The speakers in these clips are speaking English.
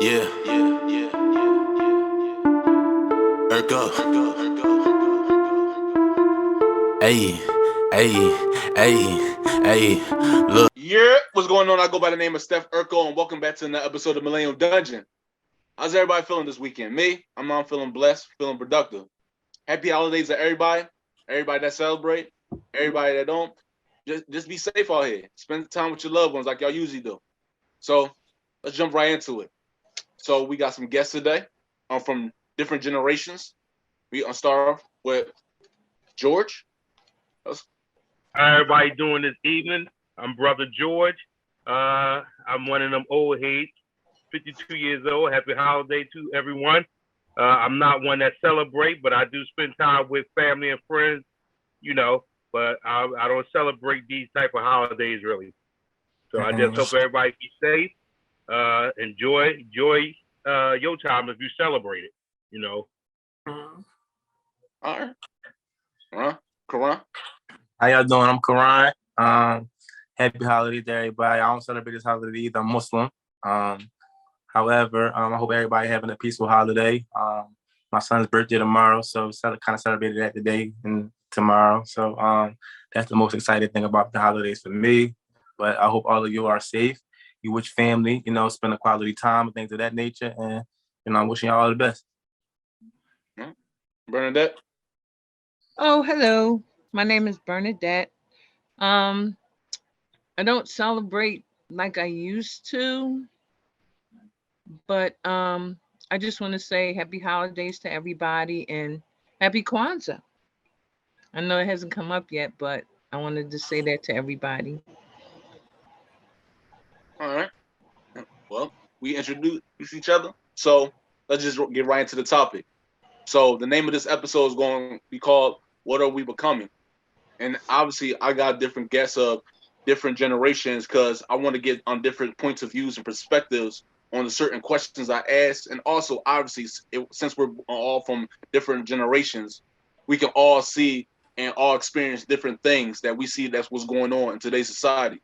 Yeah, yeah, yeah, Urko. Hey, hey, hey, hey, look. Yeah, what's going on? I go by the name of Steph Urkel, and welcome back to another episode of Millennium Dungeon. How's everybody feeling this weekend? Me, I'm feeling blessed, feeling productive. Happy holidays to everybody that celebrate, everybody that don't. Just be safe out here. Spend time with your loved ones like y'all usually do. So let's jump right into it. So we got some guests today. From different generations. We gonna start off with George. How everybody doing this evening? I'm Brother George. I'm one of them old heads, 52 years old. Happy holiday to everyone. I'm not one that celebrate, but I do spend time with family and friends, you know, but I don't celebrate these type of holidays really. So I just hope everybody be safe. Enjoy your time if you celebrate it, you know. All right. Karan. How y'all doing? I'm Karan. Happy holidays to everybody. I don't celebrate this holiday either. I'm Muslim. However, I hope everybody having a peaceful holiday. My son's birthday tomorrow, so kind of celebrated that today and tomorrow. So that's the most exciting thing about the holidays for me. But I hope all of you are safe. You with your family, spend a quality time and things of that nature. And I'm wishing y'all all the best. Bernadette. Oh, hello. My name is Bernadette. Um, I don't celebrate like I used to, but I just want to say happy holidays to everybody and happy Kwanzaa. I know it hasn't come up yet, but I wanted to say that to everybody. All right. Well, we introduce each other, so let's just get right into the topic. So the name of this episode is going to be called "What Are We Becoming?" And obviously, I got different guests of different generations because I want to get on different points of views and perspectives on the certain questions I asked, and also obviously, since we're all from different generations, we can all see and all experience different things that we see that's what's going on in today's society.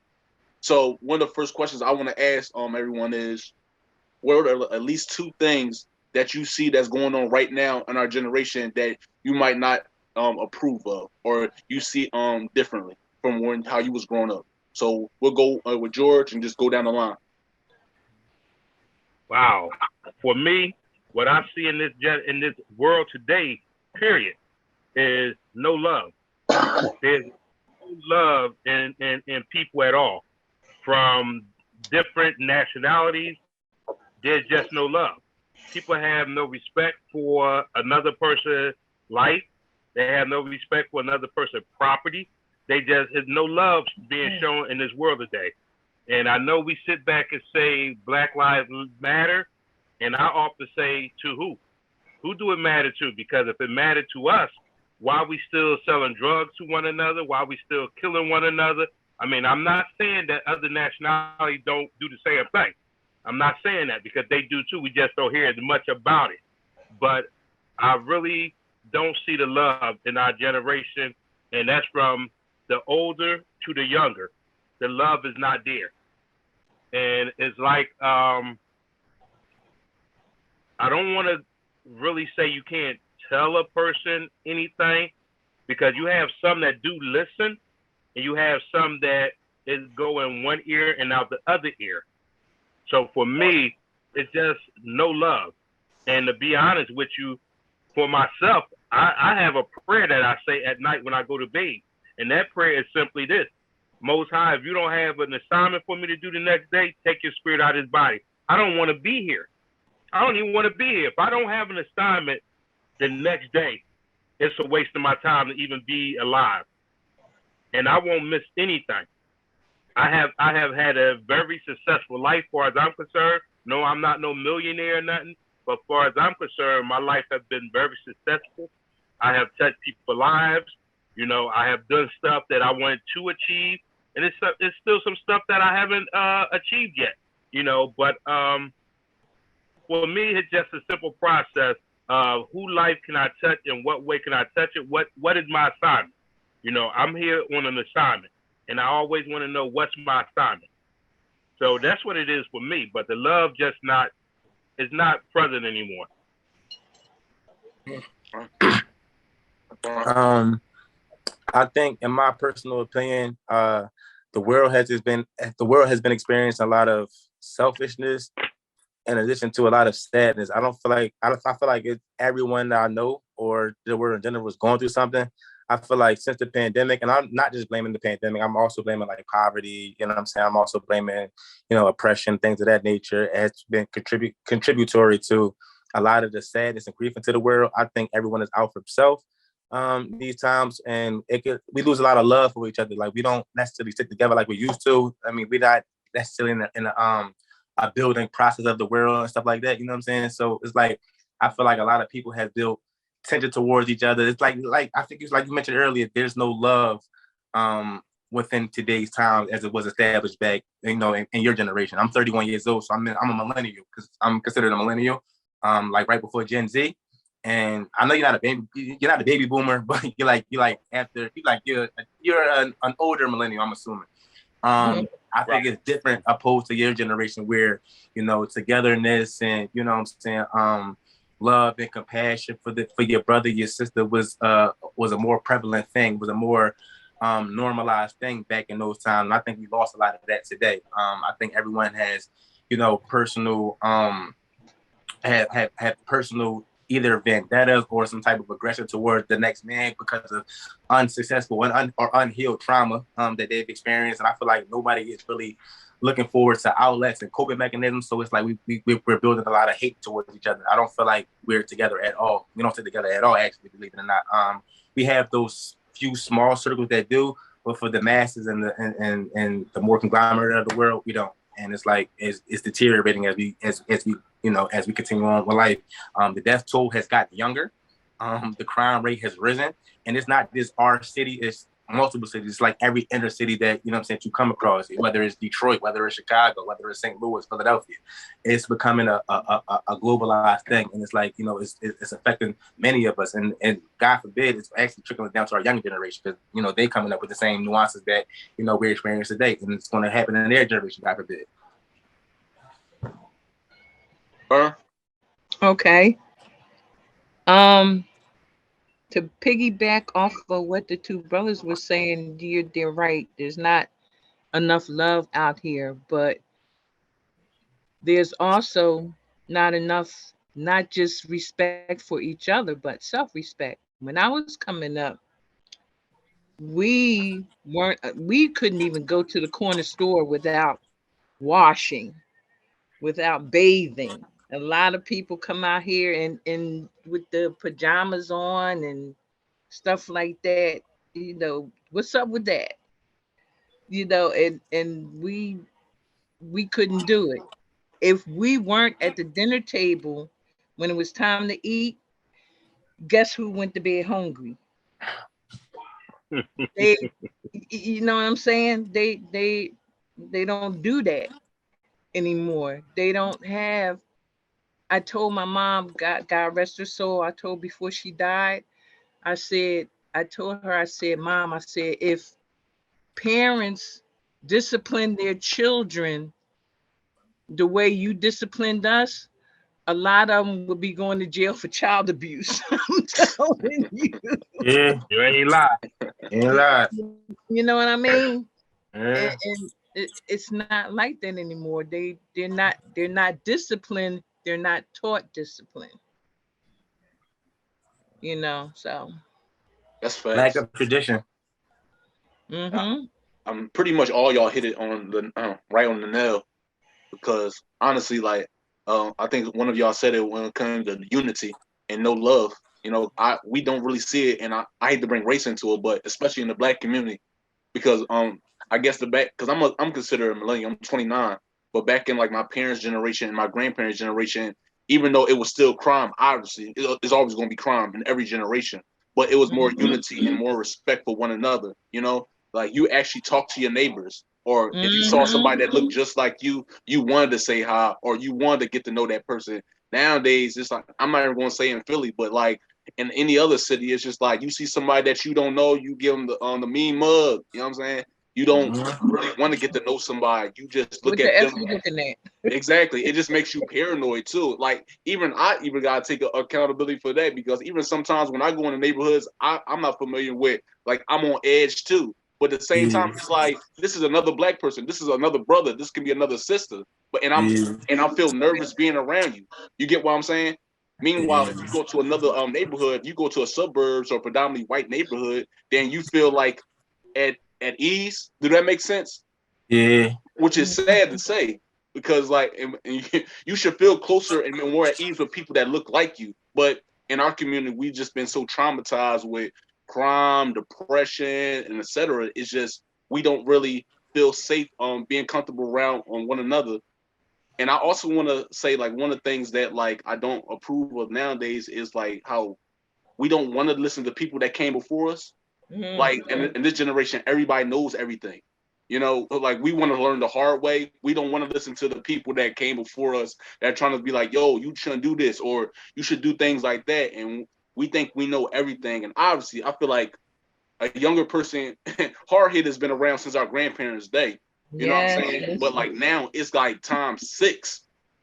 So one of the first questions I want to ask everyone is, what are at least two things that you see that's going on right now in our generation that you might not approve of, or you see differently from how you was growing up? So we'll go with George and just go down the line. Wow. For me, what I see in this world today, period, is no love. There's no love in people at all. From different nationalities, there's just no love. People have no respect for another person's life. They have no respect for another person's property. There's no love being shown in this world today. And I know we sit back and say Black Lives Matter, and I often say to who? Who do it matter to? Because if it mattered to us, why are we still selling drugs to one another? Why are we still killing one another? I mean, I'm not saying that other nationalities don't do the same thing. I'm not saying that because they do too. We just don't hear as much about it. But I really don't see the love in our generation, and that's from the older to the younger. The love is not there. And it's like I don't want to really say you can't tell a person anything because you have some that do listen and you have some that is going one ear and out the other ear. So for me, it's just no love. And to be honest with you, for myself, I have a prayer that I say at night when I go to bed. And that prayer is simply this: Most High, if you don't have an assignment for me to do the next day, take your spirit out of his body. I don't want to be here. I don't even want to be here. If I don't have an assignment the next day, it's a waste of my time to even be alive. And I won't miss anything. I have had a very successful life, as far as I'm concerned. No, I'm not no millionaire or nothing, but as far as I'm concerned, my life has been very successful. I have touched people's lives. You know, I have done stuff that I wanted to achieve, and it's still some stuff that I haven't achieved yet. You know, but for me, it's just a simple process of who life can I touch and what way can I touch it? What is my assignment? You know, I'm here on an assignment, and I always want to know what's my assignment. So that's what it is for me. But the love just not is not present anymore. I think, in my personal opinion, the world has been experiencing a lot of selfishness in addition to a lot of sadness. I feel like everyone that I know or the world in general was going through something. I feel like since the pandemic, and I'm not just blaming the pandemic, I'm also blaming like poverty. You know what I'm saying? I'm also blaming, oppression, things of that nature. It has been contributory to a lot of the sadness and grief into the world. I think everyone is out for self these times, and we lose a lot of love for each other. Like, we don't necessarily stick together like we used to. I mean, we're not necessarily in a building process of the world and stuff like that. You know what I'm saying? So it's like, I feel like a lot of people have built tension towards each other. It's like I think it's like you mentioned earlier, there's no love within today's time as it was established back, in your generation. I'm 31 years old, so I'm a millennial because I'm considered a millennial, like right before Gen Z. And I know you're not a baby boomer, but you're an older millennial, I'm assuming. I think it's different opposed to your generation where, togetherness and, what I'm saying, love and compassion for your brother, your sister was a more prevalent thing, was a more normalized thing back in those times. And I think we lost a lot of that today. I think everyone has, personal have personal either vendettas or some type of aggression towards the next man because of unsuccessful or unhealed trauma that they've experienced. And I feel like nobody is really looking forward to outlets and coping mechanisms. So it's like we're building a lot of hate towards each other. I don't feel like we're together at all. We don't sit together at all, actually, believe it or not. We have those few small circles that do, but for the masses and the more conglomerate of the world, we don't. And it's like it's deteriorating as we continue on with life. The death toll has gotten younger. The crime rate has risen, and it's not just our city; it's multiple cities. It's like every inner city that you come across, whether it's Detroit, whether it's Chicago, whether it's St. Louis, Philadelphia. It's becoming a globalized thing, and it's like it's affecting many of us. And God forbid, it's actually trickling down to our younger generation because they coming up with the same nuances that we're experiencing today, and it's going to happen in their generation. God forbid. Okay. To piggyback off of what the two brothers were saying, they're right. There's not enough love out here, but there's also not enough, not just respect for each other, but self-respect. When I was coming up, we couldn't even go to the corner store without washing, without bathing. A lot of people come out here and with the pajamas on and stuff like that. What's up with that? And we couldn't do it. If we weren't at the dinner table when it was time to eat, guess who went to bed hungry? You know what I'm saying? They don't do that anymore. They don't have. I told my mom, God rest her soul, I told before she died, I told her, Mom, if parents discipline their children the way you disciplined us, a lot of them would be going to jail for child abuse. I'm telling you. Yeah, You ain't lie. Ain't lie. You know what I mean? Yeah. And it's not like that anymore. They're not disciplined. They're not taught discipline. So That's facts. Lack of tradition. I'm pretty much all y'all hit it on the right on the nail, because honestly, like I think one of y'all said it when it comes to unity and no love. We don't really see it, and I hate to bring race into it, but especially in the Black community, because I guess because I'm considered a millennial. I'm 29, but back in like my parents' generation and my grandparents' generation, even though it was still crime, obviously it's always going to be crime in every generation, but it was more unity and more respect for one another. Like you actually talk to your neighbors, or if you saw somebody that looked just like you wanted to say hi, or you wanted to get to know that person. Nowadays, it's like, I'm not even going to say in Philly, but like in any other city, it's just like you see somebody that you don't know, you give them the mean mug. You know what I'm saying? You don't Mhm. really want to get to know somebody. You just What look the at F them. you looking at? Exactly. It just makes you paranoid too. Like I even gotta take accountability for that, because even sometimes when I go in the neighborhoods I'm not familiar with, like I'm on edge too. But at the same time, Yeah. it's like this is another black person. This is another brother. This can be another sister. But Yeah. and I feel nervous being around you. You get what I'm saying? Meanwhile, if you go to another neighborhood, you go to a suburbs or predominantly white neighborhood, then you feel like at ease. Do that make sense? Yeah. Which is sad to say, because like and you should feel closer and more at ease with people that look like you. But in our community, we've just been so traumatized with crime, depression, and etc. It's just we don't really feel safe being comfortable around on one another. And I also want to say, like, one of the things that like I don't approve of nowadays is like how we don't want to listen to people that came before us. Like in this generation, everybody knows everything. You know, like we want to learn the hard way. We don't want to listen to the people that came before us that are trying to be like, yo, you shouldn't do this or you should do things like that. And we think we know everything. And obviously, I feel like a younger person, hard hit has been around since our grandparents' day. You know what I'm saying? Yes. But like now it's like times six.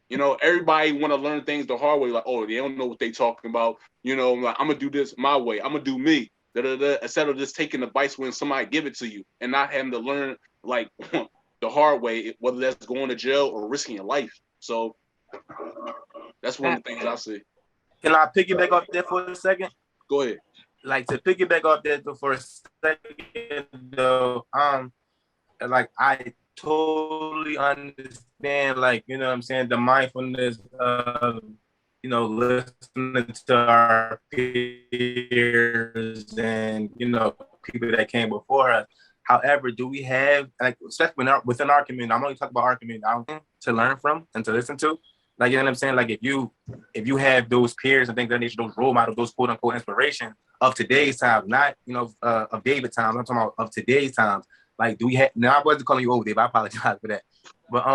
You know, everybody want to learn things the hard way. Like, oh, they don't know what they talking about. You know, like I'm gonna do this my way. I'm gonna do me. Da, da, da, instead of just taking advice when somebody give it to you and not having to learn like the hard way, whether that's going to jail or risking your life. So that's one I, of the things I see. Can I piggyback off that for a second? Go ahead. Like to piggyback off that for a second, though, like I totally understand, like, you know what I'm saying, the mindfulness of, you know, listening to our peers and, you know, people that came before us. However, do we have, like, especially within our community, I'm only talking about our community, to learn from and to listen to? Like, you know what I'm saying? Like, if you have those peers and things of that nature, those role models, those quote unquote inspiration of today's time, not, you know, of David times, I'm talking about of today's times. Like, do we have, now I wasn't calling you old, Dave, I apologize for that. But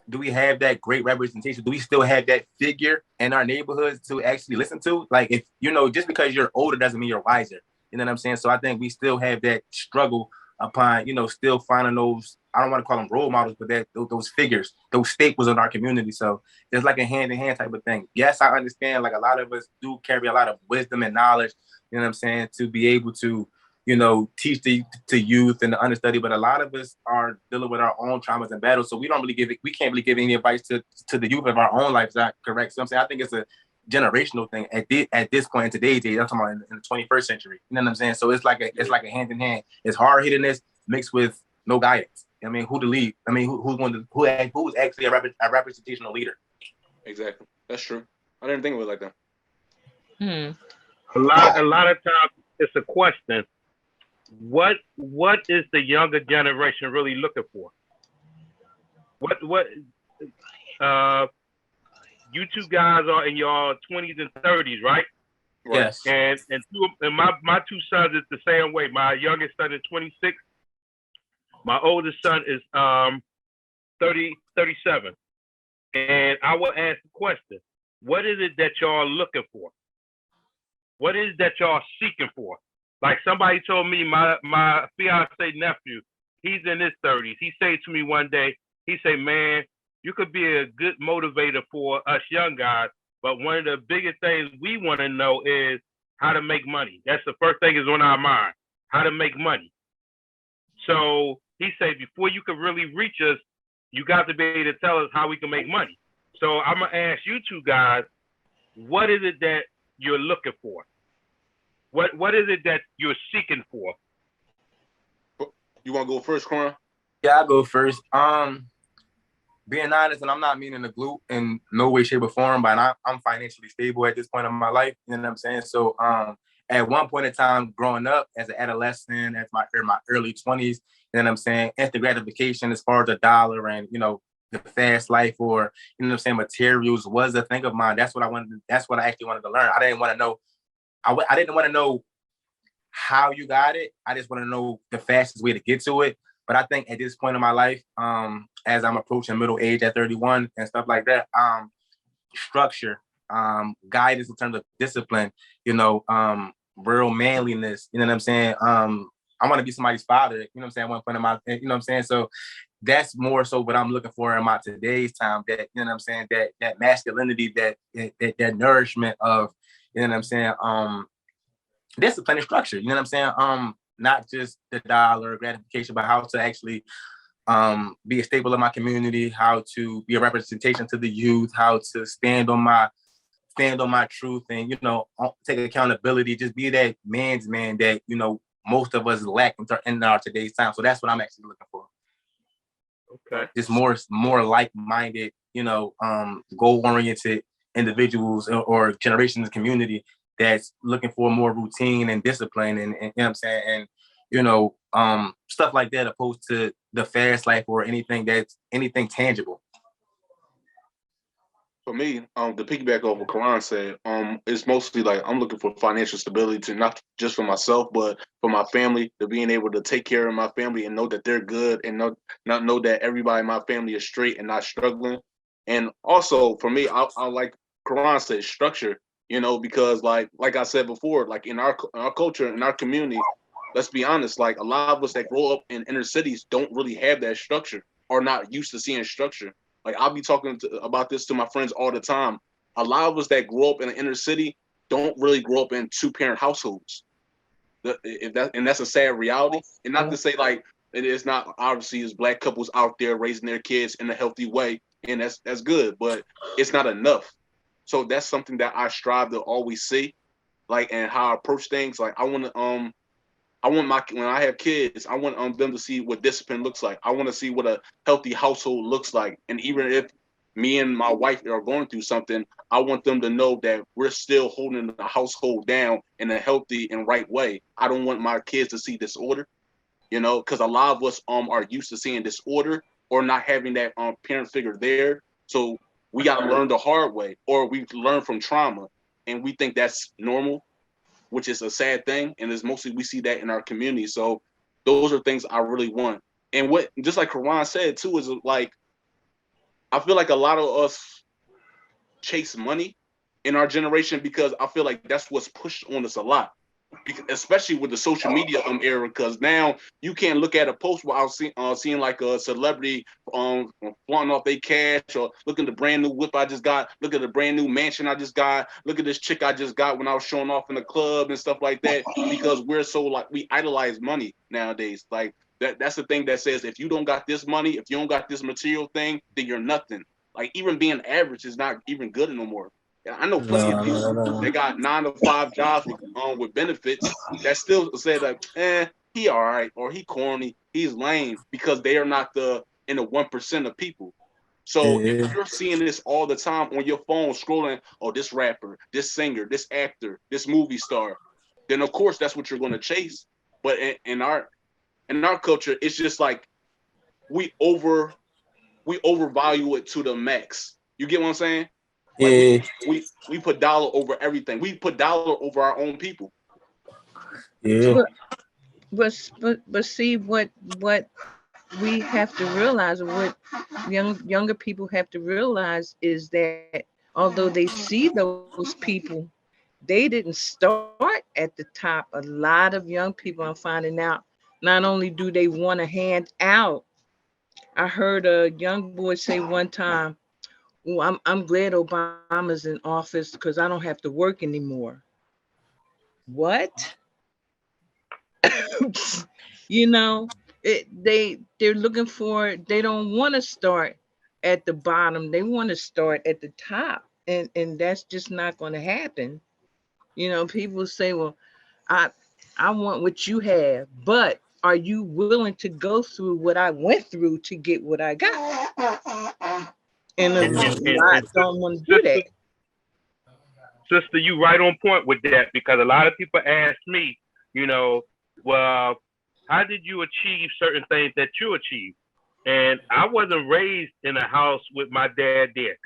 do we have that great representation? Do we still have that figure in our neighborhoods to actually listen to? Like, if, you know, just because you're older doesn't mean you're wiser. You know what I'm saying? So I think we still have that struggle upon, you know, still finding those, I don't want to call them role models, but that those figures, those staples in our community. So it's like a hand-in-hand type of thing. Yes, I understand, like, a lot of us do carry a lot of wisdom and knowledge, you know what I'm saying, to be able to, you know, teach to youth and the understudy, but a lot of us are dealing with our own traumas and battles. So we can't really give any advice to the youth of our own life. Is that correct? So I'm saying, I think it's a generational thing at this point in today's age. I'm talking about in the 21st century. You know what I'm saying? So it's like a hand in hand. It's hard hittedness mixed with no guidance. I mean, who to lead? I mean, who's actually a representational leader? Exactly. That's true. I didn't think of it like that. A lot of times it's a question. What is the younger generation really looking for? What you two guys are in your 20s and 30s, right? Yes. And my two sons is the same way. My youngest son is 26. My oldest son is 37. And I will ask the question, what is it that y'all looking for? What is it that y'all seeking for? Like somebody told me, my fiance nephew, he's in his 30s. He said to me one day, he said, man, you could be a good motivator for us young guys, but one of the biggest things we want to know is how to make money. That's the first thing is on our mind, how to make money. So he said, before you can really reach us, you got to be able to tell us how we can make money. So I'm going to ask you two guys, what is it that you're looking for? What is it that you're seeking for? You want to go first, Corin? Yeah, I'll go first. Being honest, and I'm not meaning to gloat in no way, shape, or form, but I'm financially stable at this point in my life. You know what I'm saying? So at one point in time, growing up as an adolescent, as my early 20s, you know what I'm saying, instant gratification as far as the dollar and, you know, the fast life or, you know what I'm saying, materials was a thing of mine. That's what I wanted. That's what I actually wanted to learn. I didn't want to know. I didn't want to know how you got it. I just want to know the fastest way to get to it. But I think at this point in my life, as I'm approaching middle age at 31 and stuff like that, structure, guidance in terms of discipline, you know, real manliness, you know what I'm saying? I want to be somebody's father. You know what I'm saying? I want to put my, you know what I'm saying? So that's more so what I'm looking for in my today's time. That, you know what I'm saying? That masculinity, that nourishment of, you know what I'm saying? Discipline and structure. You know what I'm saying? Not just the dollar gratification, but how to actually be a staple in my community, how to be a representation to the youth, how to stand on my truth, and take accountability, just be that man's man that most of us lack in our today's time. So that's what I'm actually looking for. Okay. Just more like-minded, goal-oriented individuals or generations of community that's looking for more routine and discipline, and you know what I'm saying, and stuff like that, opposed to the fast life or anything tangible. For me, to piggyback off what Karan said, it's mostly like I'm looking for financial stability, to not just for myself, but for my family, to being able to take care of my family and know that they're good, and not know that everybody in my family is straight and not struggling. And also for me, I like Karan said, structure, because like I said before, like in our culture, in our community, let's be honest, like a lot of us that grow up in inner cities don't really have that structure, or not used to seeing structure. Like I'll be talking about this to my friends all the time. A lot of us that grow up in the inner city don't really grow up in 2-parent households. And that's a sad reality. And not to say like it is not, obviously there's Black couples out there raising their kids in a healthy way, and that's good, but it's not enough. So that's something that I strive to always see, like, and how I approach things. Like I want when I have kids, I want them to see what discipline looks like. I want to see what a healthy household looks like. And even if me and my wife are going through something, I want them to know that we're still holding the household down in a healthy and right way. I don't want my kids to see disorder, because a lot of us are used to seeing disorder or not having that parent figure there. So we got to learn the hard way, or we learn from trauma, and we think that's normal, which is a sad thing. And it's mostly, we see that in our community. So those are things I really want. And what, just like Karan said too, is like, I feel like a lot of us chase money in our generation, because I feel like that's what's pushed on us a lot, especially with the social media era. Because now you can't look at a post without seeing like a celebrity flaunting off their cash, or look at the brand new whip I just got, look at the brand new mansion I just got, look at this chick I just got when I was showing off in the club and stuff like that. Because we're so, like, we idolize money nowadays. Like that's the thing that says, if you don't got this money, if you don't got this material thing, then you're nothing. Like even being average is not even good anymore. I know plenty of people that got 9-to-5 jobs with benefits that still say that, he all right, or he corny, he's lame, because they are not in the 1% of people. So if you're seeing this all the time on your phone, scrolling, oh, this rapper, this singer, this actor, this movie star, then of course that's what you're going to chase. But in our culture, it's just like we overvalue it to the max. You get what I'm saying? Like we put dollar over everything. We put dollar over our own people. Yeah. But see what we have to realize, what younger people have to realize, is that although they see those people, they didn't start at the top. A lot of young people are finding out, not only do they want a hand out. I heard a young boy say one time, "Well, I'm glad Obama's in office because I don't have to work anymore." What? They're looking for, they don't want to start at the bottom, they want to start at the top, and that's just not going to happen. People say, well, I want what you have, but are you willing to go through what I went through to get what I got? And a lot don't want to do that. Sister, you right on point with that, because a lot of people ask me, well, how did you achieve certain things that you achieved? And I wasn't raised in a house with my dad there.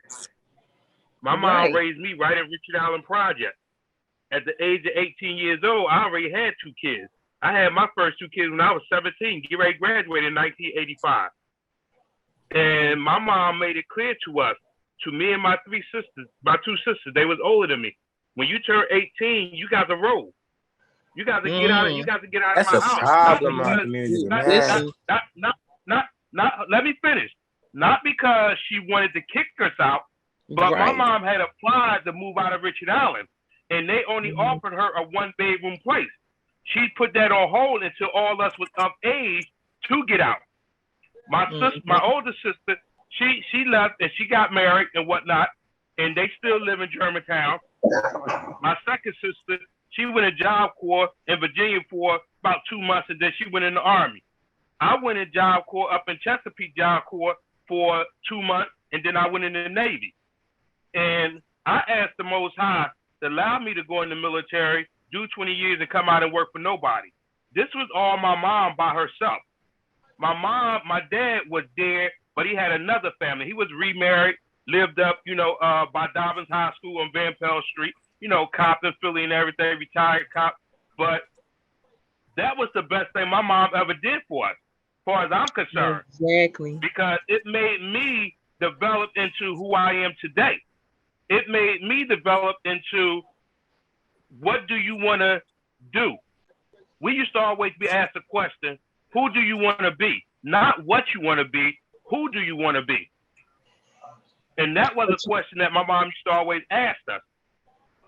My mom raised me right in Richard Allen Project. At the age of 18 years old, I already had 2 kids. I had my first 2 kids when I was 17, get ready to graduate in 1985. And my mom made it clear to us, to me and my 2 sisters, they was older than me. When you turn 18, you got to roll. You got to get out of. You got to get out That's of my a house. problem, Not my because- community, not, man. not. Let me finish. Not because she wanted to kick us out, but my Right. mom had applied to move out of Richard Allen, and they only offered her a 1-bedroom place. She put that on hold until all us was of age to get out. My sister, my older sister, she left and she got married and whatnot, and they still live in Germantown. My second sister, she went in Job Corps in Virginia for about 2 months, and then she went in the Army. I went in Job Corps up in Chesapeake Job Corps for 2 months, and then I went in the Navy. And I asked the Most High to allow me to go in the military, do 20 years, and come out and work for nobody. This was all my mom by herself. My dad was there, but he had another family. He was remarried, lived up, by Dobbins High School on Van Pelt Street, Compton, Philly and everything, retired cop. But that was the best thing my mom ever did for us, as far as I'm concerned. Exactly. Because it made me develop into who I am today. It made me develop into what do you want to do? We used to always be asked the question, who do you want to be? Not what you want to be, who do you want to be? And that was a question that my mom used to always ask us.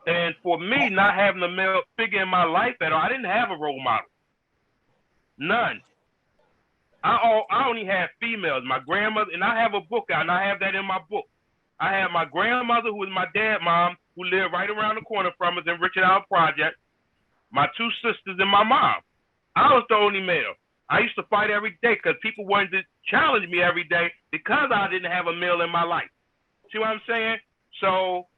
And for me, not having a male figure in my life at all, I didn't have a role model. None. I only had females. My grandmother, and I have a book out, and I have that in my book. I had my grandmother, who was my dad's mom, who lived right around the corner from us in Richard Allen Project, my 2 sisters, and my mom. I was the only male. I used to fight every day because people wanted to challenge me every day because I didn't have a male in my life. See what I'm saying? So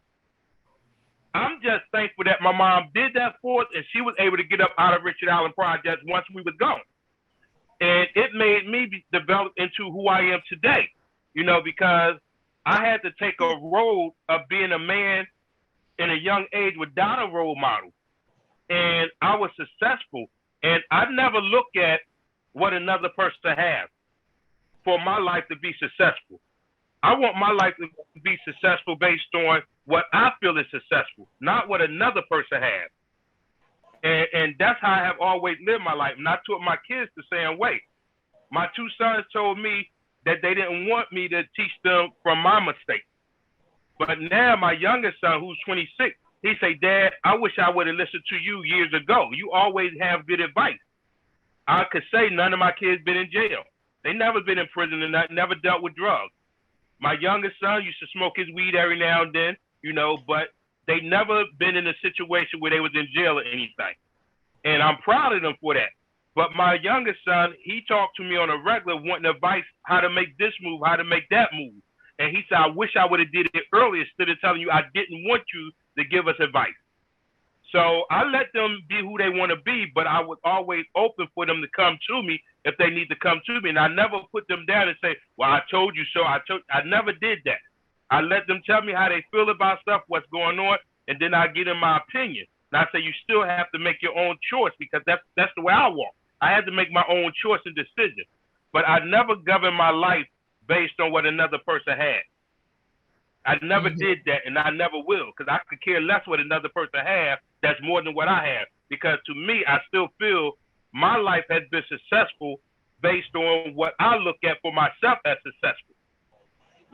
I'm just thankful that my mom did that for us, and she was able to get up out of Richard Allen Project once we was gone. And it made me develop into who I am today, because I had to take a road of being a man in a young age without a role model. And I was successful. And I never look at what another person has for my life to be successful. I want my life to be successful based on what I feel is successful, not what another person has. And that's how I have always lived my life. And I taught my kids the same way. My 2 sons told me that they didn't want me to teach them from my mistakes. But now my youngest son, who's 26, he say, Dad, I wish I would have listened to you years ago. You always have good advice. I could say none of my kids been in jail. They never been in prison and never dealt with drugs. My youngest son used to smoke his weed every now and then, but they never been in a situation where they was in jail or anything. And I'm proud of them for that. But my youngest son, he talked to me on a regular wanting advice how to make this move, how to make that move. And he said, I wish I would have did it earlier instead of telling you I didn't want you to give us advice. So I let them be who they want to be, but I was always open for them to come to me if they need to come to me. And I never put them down and say, well, I told you so. I never did that. I let them tell me how they feel about stuff, what's going on, and then I give them my opinion. And I say, you still have to make your own choice because that's the way I walk. I had to make my own choice and decision. But I never governed my life based on what another person had. I never did that, and I never will, because I could care less what another person has that's more than what I have. Because to me, I still feel my life has been successful based on what I look at for myself as successful.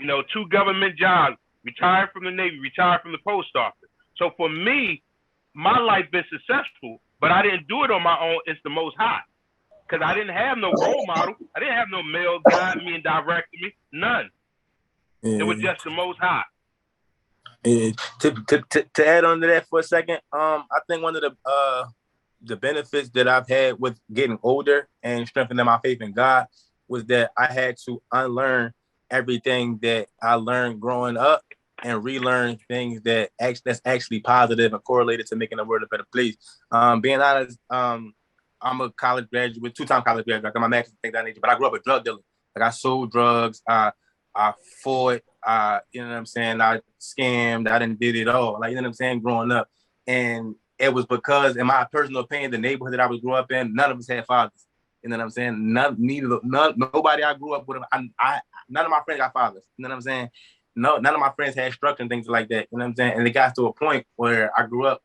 2 government jobs, retired from the Navy, retired from the post office. So for me, my life been successful, but I didn't do it on my own. It's the Most High. Because I didn't have no role model. I didn't have no male guide me and direct me. None. It was just the Most High. To add on to that for a second, I think one of the benefits that I've had with getting older and strengthening my faith in God was that I had to unlearn everything that I learned growing up and relearn things that's actually positive and correlated to making the world a better place. Being honest, I'm a college graduate, 2-time college graduate. I got my master's in things of that nature, but I grew up a drug dealer. Like I sold drugs, I fought, you know what I'm saying? I scammed, I didn't did it all. Like, you know what I'm saying? Growing up. And it was because, in my personal opinion, the neighborhood that I was growing up in, none of us had fathers. You know what I'm saying? Nobody I grew up with, none of my friends got fathers. You know what I'm saying? No, none of my friends had structure and things like that. You know what I'm saying? And it got to a point where I grew up,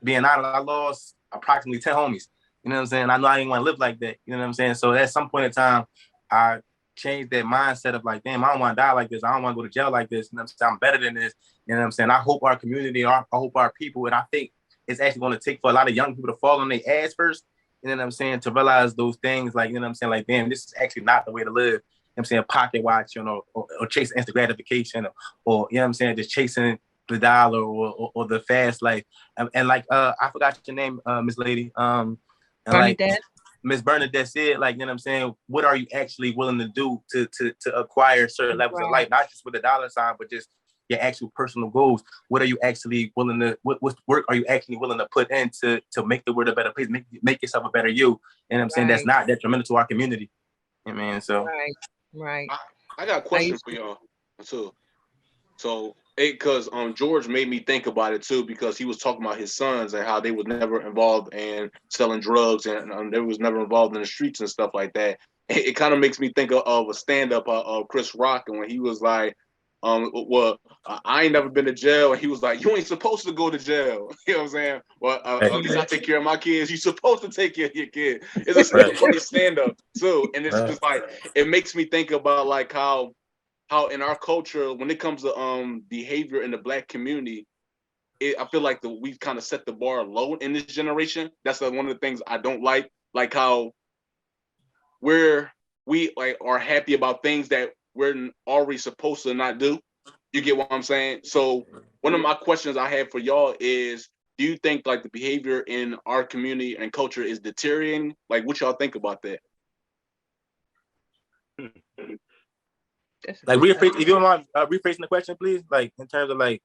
being honest, I lost approximately 10 homies. You know what I'm saying? I know I didn't want to live like that. You know what I'm saying? So at some point in time, I changed that mindset of like, damn, I don't want to die like this. I don't want to go to jail like this. You know what I'm saying? I'm better than this. You know what I'm saying? I hope our community, I hope our people, and I think it's actually going to take for a lot of young people to fall on their ass first. You know what I'm saying? To realize those things, like, you know what I'm saying? Like, damn, this is actually not the way to live. You know what I'm saying? Pocket watching or chasing instant gratification or, you know what I'm saying? Just chasing the dollar or the fast life. And like, I forgot your name, Miss Lady. And like, Bernadette? Miss Bernadette said, like, you know what I'm saying? What are you actually willing to do to acquire certain levels of life? Not just with a dollar sign, but just your actual personal goals. What are you actually willing to, what work are you actually willing to put in to make the world a better place, make yourself a better you? You know what I'm saying? That's not detrimental to our community. I mean, so. Right. I got a question for y'all too. So, because George made me think about it too, because he was talking about his sons and how they was never involved in selling drugs and they was never involved in the streets and stuff like that. It kind of makes me think of a stand-up of Chris Rock, and when he was like, I ain't never been to jail, and he was like, you ain't supposed to go to jail. You know what I'm saying? Well, at least I take care of my kids. You're supposed to take care of your kid. It's a funny stand-up too, and it's just like, it makes me think about like how in our culture, when it comes to behavior in the Black community, I feel like we've kind of set the bar low in this generation. That's one of the things I don't like how we like are happy about things that we're already supposed to not do. You get what I'm saying? So one of my questions I have for y'all is, do you think like the behavior in our community and culture is deteriorating? Like, what y'all think about that? Like, if you don't mind rephrasing the question, please. Like, in terms of like.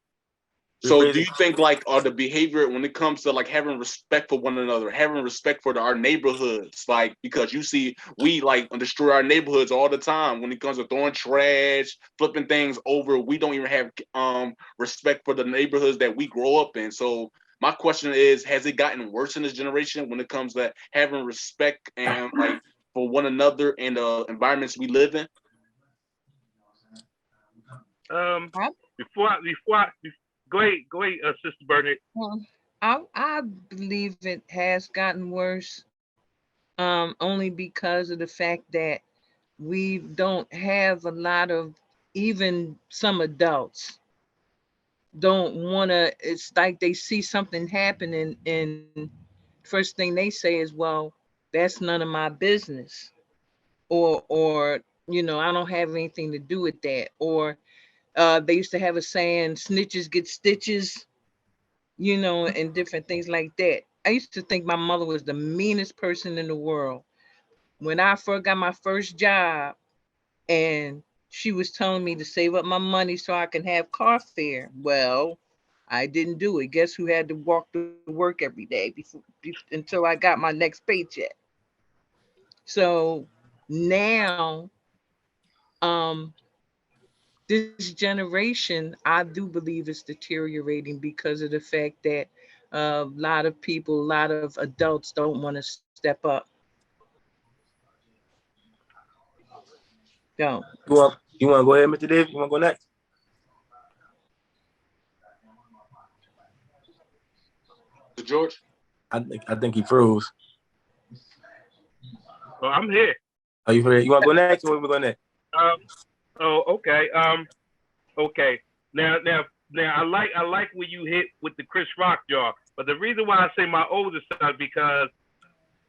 So do you think like the behavior when it comes to like having respect for one another, having respect for our neighborhoods, like, because you see we like destroy our neighborhoods all the time when it comes to throwing trash, flipping things over. We don't even have respect for the neighborhoods that we grow up in. So my question is, has it gotten worse in this generation when it comes to having respect and like for one another and the environments we live in? Before go ahead, Sister Bernadette. Well, I believe it has gotten worse, only because of the fact that we don't have a lot of, even some adults don't want to, it's like they see something happening and first thing they say is, well, that's none of my business. Or, you know, I don't have anything to do with that. Or they used to have a saying, snitches get stitches, you know, and different things like that. I used to think my mother was the meanest person in the world. When I first got my first job and she was telling me to save up my money so I can have car fare. Well, I didn't do it. Guess who had to walk to work every day until I got my next paycheck? So now, this generation, I do believe is deteriorating because of the fact that a lot of people, a lot of adults don't want to step up. Don't. You want to go ahead, Mr. Dave? You want to go next? George? I think he froze. Well, I'm here. Are you here? You want to go next, or we go next? Okay. Okay. Now, I like where you hit with the Chris Rock jaw, but the reason why I say my oldest son is because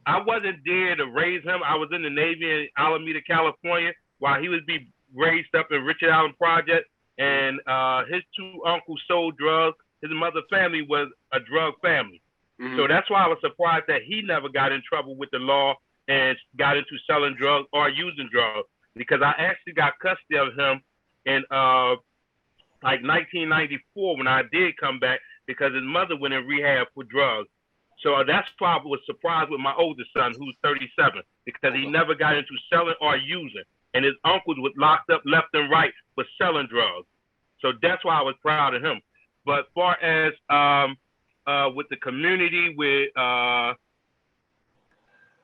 I wasn't there to raise him. I was in the Navy in Alameda, California, while he was being raised up in Richard Allen Project, and his two uncles sold drugs. His mother's family was a drug family. Mm-hmm. So that's why I was surprised that he never got in trouble with the law and got into selling drugs or using drugs, because I actually got custody of him in like 1994 when I did come back, because his mother went in rehab for drugs. So that's why I was surprised with my oldest son, who's 37, because he never got into selling or using. And his uncles were locked up left and right for selling drugs. So that's why I was proud of him. But far as with the community, with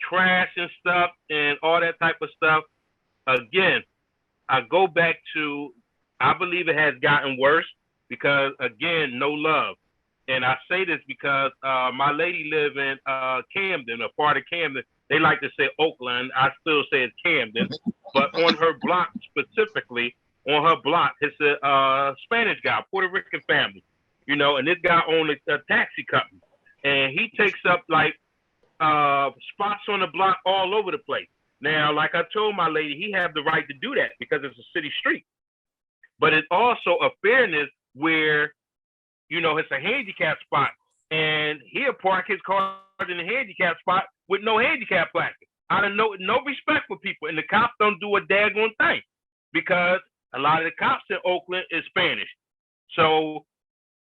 trash and stuff and all that type of stuff, again, I go back to, I believe it has gotten worse because, again, no love. And I say this because my lady live in Camden, a part of Camden. They like to say Oakland. I still say it's Camden. But on her block specifically, on her block, it's a Spanish guy, Puerto Rican family, you know, and this guy owns a taxi company. And he takes up like spots on the block all over the place. Now, like I told my lady, he have the right to do that because it's a city street. But it's also a fairness where, you know, it's a handicap spot, and he'll park his car in the handicap spot with no handicap placard. Out of no respect for people, and the cops don't do a daggone thing because a lot of the cops in Oakland is Spanish. So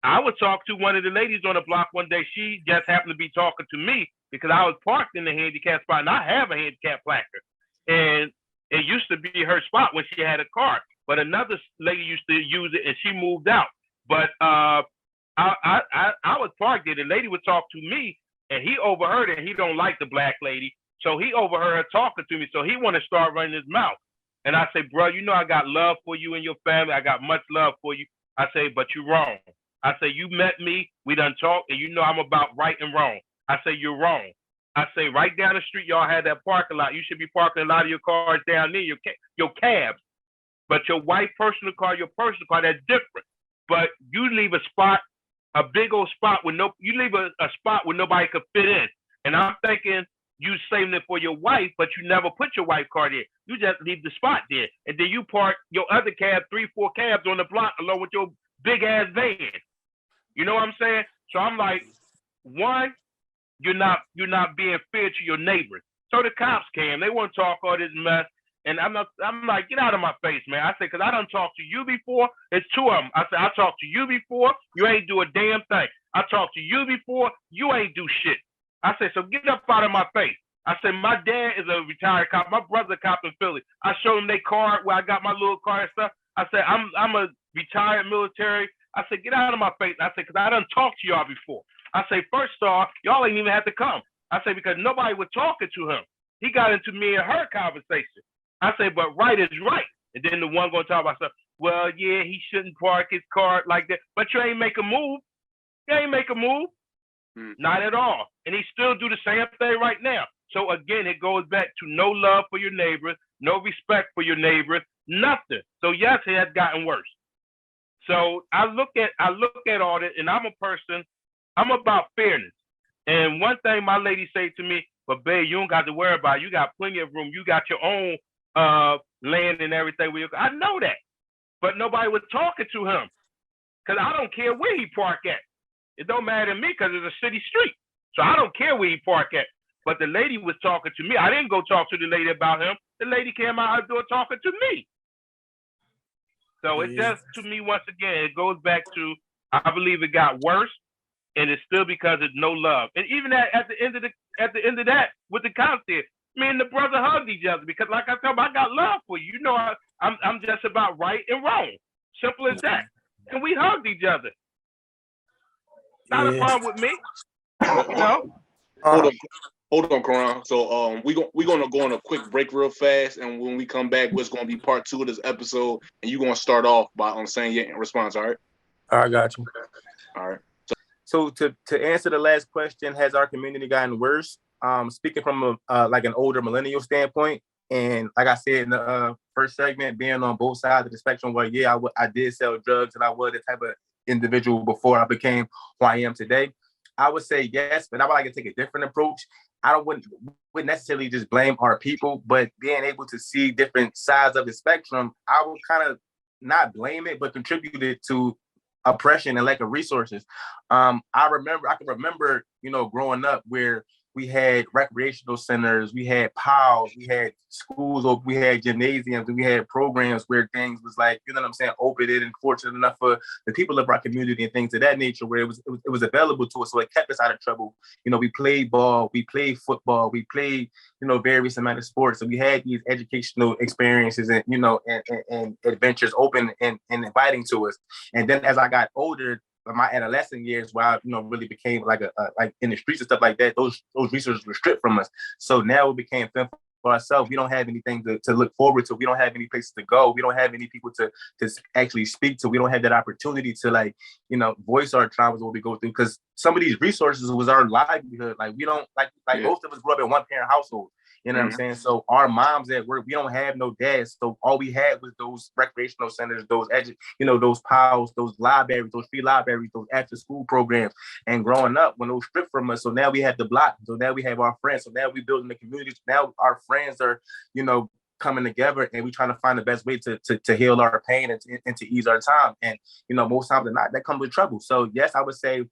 I would talk to one of the ladies on the block one day. She just happened to be talking to me because I was parked in the handicap spot, and I have a handicap placard, and it used to be her spot when she had a car. But another lady used to use it, and she moved out. But I was parked there. The lady would talk to me, and he overheard it. And he don't like the black lady, so he overheard her talking to me. So he want to start running his mouth. And I say, bro, you know I got love for you and your family. I got much love for you. I say, but you're wrong. I say, you met me. We done talked, and you know I'm about right and wrong. I say, you're wrong. I say, right down the street, y'all had that parking lot. You should be parking a lot of your cars down there, your cabs. But your white personal car, that's different. But you leave a spot, a big old spot with you leave a spot where nobody could fit in. And I'm thinking you saving it for your wife, but you never put your wife car there. You just leave the spot there. And then you park your other cab, 3-4 cabs on the block along with your big ass van. You know what I'm saying? So I'm like, one, you're not being fair to your neighbors. So the cops came, they want to talk all this mess. And I'm like, get out of my face, man. I said, because I done talked to you before. It's two of them. I said, I talked to you before. You ain't do a damn thing. I talked to you before. You ain't do shit. I said, so get up out of my face. I said, my dad is a retired cop. My brother a cop in Philly. I showed him their card where I got my little car and stuff. I said, I'm a retired military. I said, get out of my face. I said, because I done talked to y'all before. I say, first off, y'all ain't even have to come. I say, because nobody was talking to him. He got into me and her conversation. I say, but right is right. And then the one gonna talk about stuff. Well, yeah, he shouldn't park his car like that. But you ain't make a move. You ain't make a move. Not at all. And he still do the same thing right now. So again, it goes back to no love for your neighbors, no respect for your neighbors, nothing. So yes, it has gotten worse. So I look at all this, and I'm a person, I'm about fairness. And one thing my lady say to me, but babe, you don't got to worry about it. You got plenty of room. You got your own land and everything. I know that, but nobody was talking to him because I don't care where he park at. It don't matter to me because it's a city street, so I don't care where he park at. But the lady was talking to me. I didn't go talk to the lady about him. The lady came out her door talking to me. So it just, to me, once again, it goes back to, I believe it got worse, and it's still because of no love. And even at the end of that, with the concert, me and the brother hugged each other because, like I told him, I got love for you. You know, I'm just about right and wrong. Simple as that. And we hugged each other. Not a problem with me. You know? Hold on, Karan. So we're gonna go on a quick break real fast, and when we come back, it's gonna be part 2 of this episode, and you're gonna start off by saying your response. All right? All right, got you. All right. So to answer the last question, has our community gotten worse? Speaking from like an older millennial standpoint, and like I said in the first segment, being on both sides of the spectrum, where I did sell drugs and I was the type of individual before I became who I am today. I would say yes, but I would like to take a different approach. I wouldn't necessarily just blame our people, but being able to see different sides of the spectrum, I would kind of not blame it, but contribute it to oppression and lack of resources. I can remember, growing up where we had recreational centers, we had POWs, we had schools, or we had gymnasiums, and we had programs where things was like, open and fortunate enough for the people of our community and things of that nature, where it was available to us. So it kept us out of trouble. We played ball, we played football, we played, various amount of sports. So we had these educational experiences and, and adventures open and inviting to us. And then as I got older, my adolescent years, where I, really became like in the streets and stuff like that, those resources were stripped from us. So now it became for ourselves. We don't have anything to look forward to. We don't have any places to go. We don't have any people to actually speak to. We don't have that opportunity to, like, you know, voice our traumas, what we go through, because some of these resources was our livelihood. Like, we don't like most of us grew up in one parent household. You know what I'm saying? So our moms at work, we don't have no dads. So all we had was those recreational centers, those those PALs, those libraries, those free libraries, those after school programs. And growing up, when those stripped from us, so now we have the block. So now we have our friends. So now we building the communities. Now our friends are, you know, coming together, and we trying to find the best way to heal our pain and to ease our time. And, you know, most times than not, that comes with trouble. So yes, I would say, you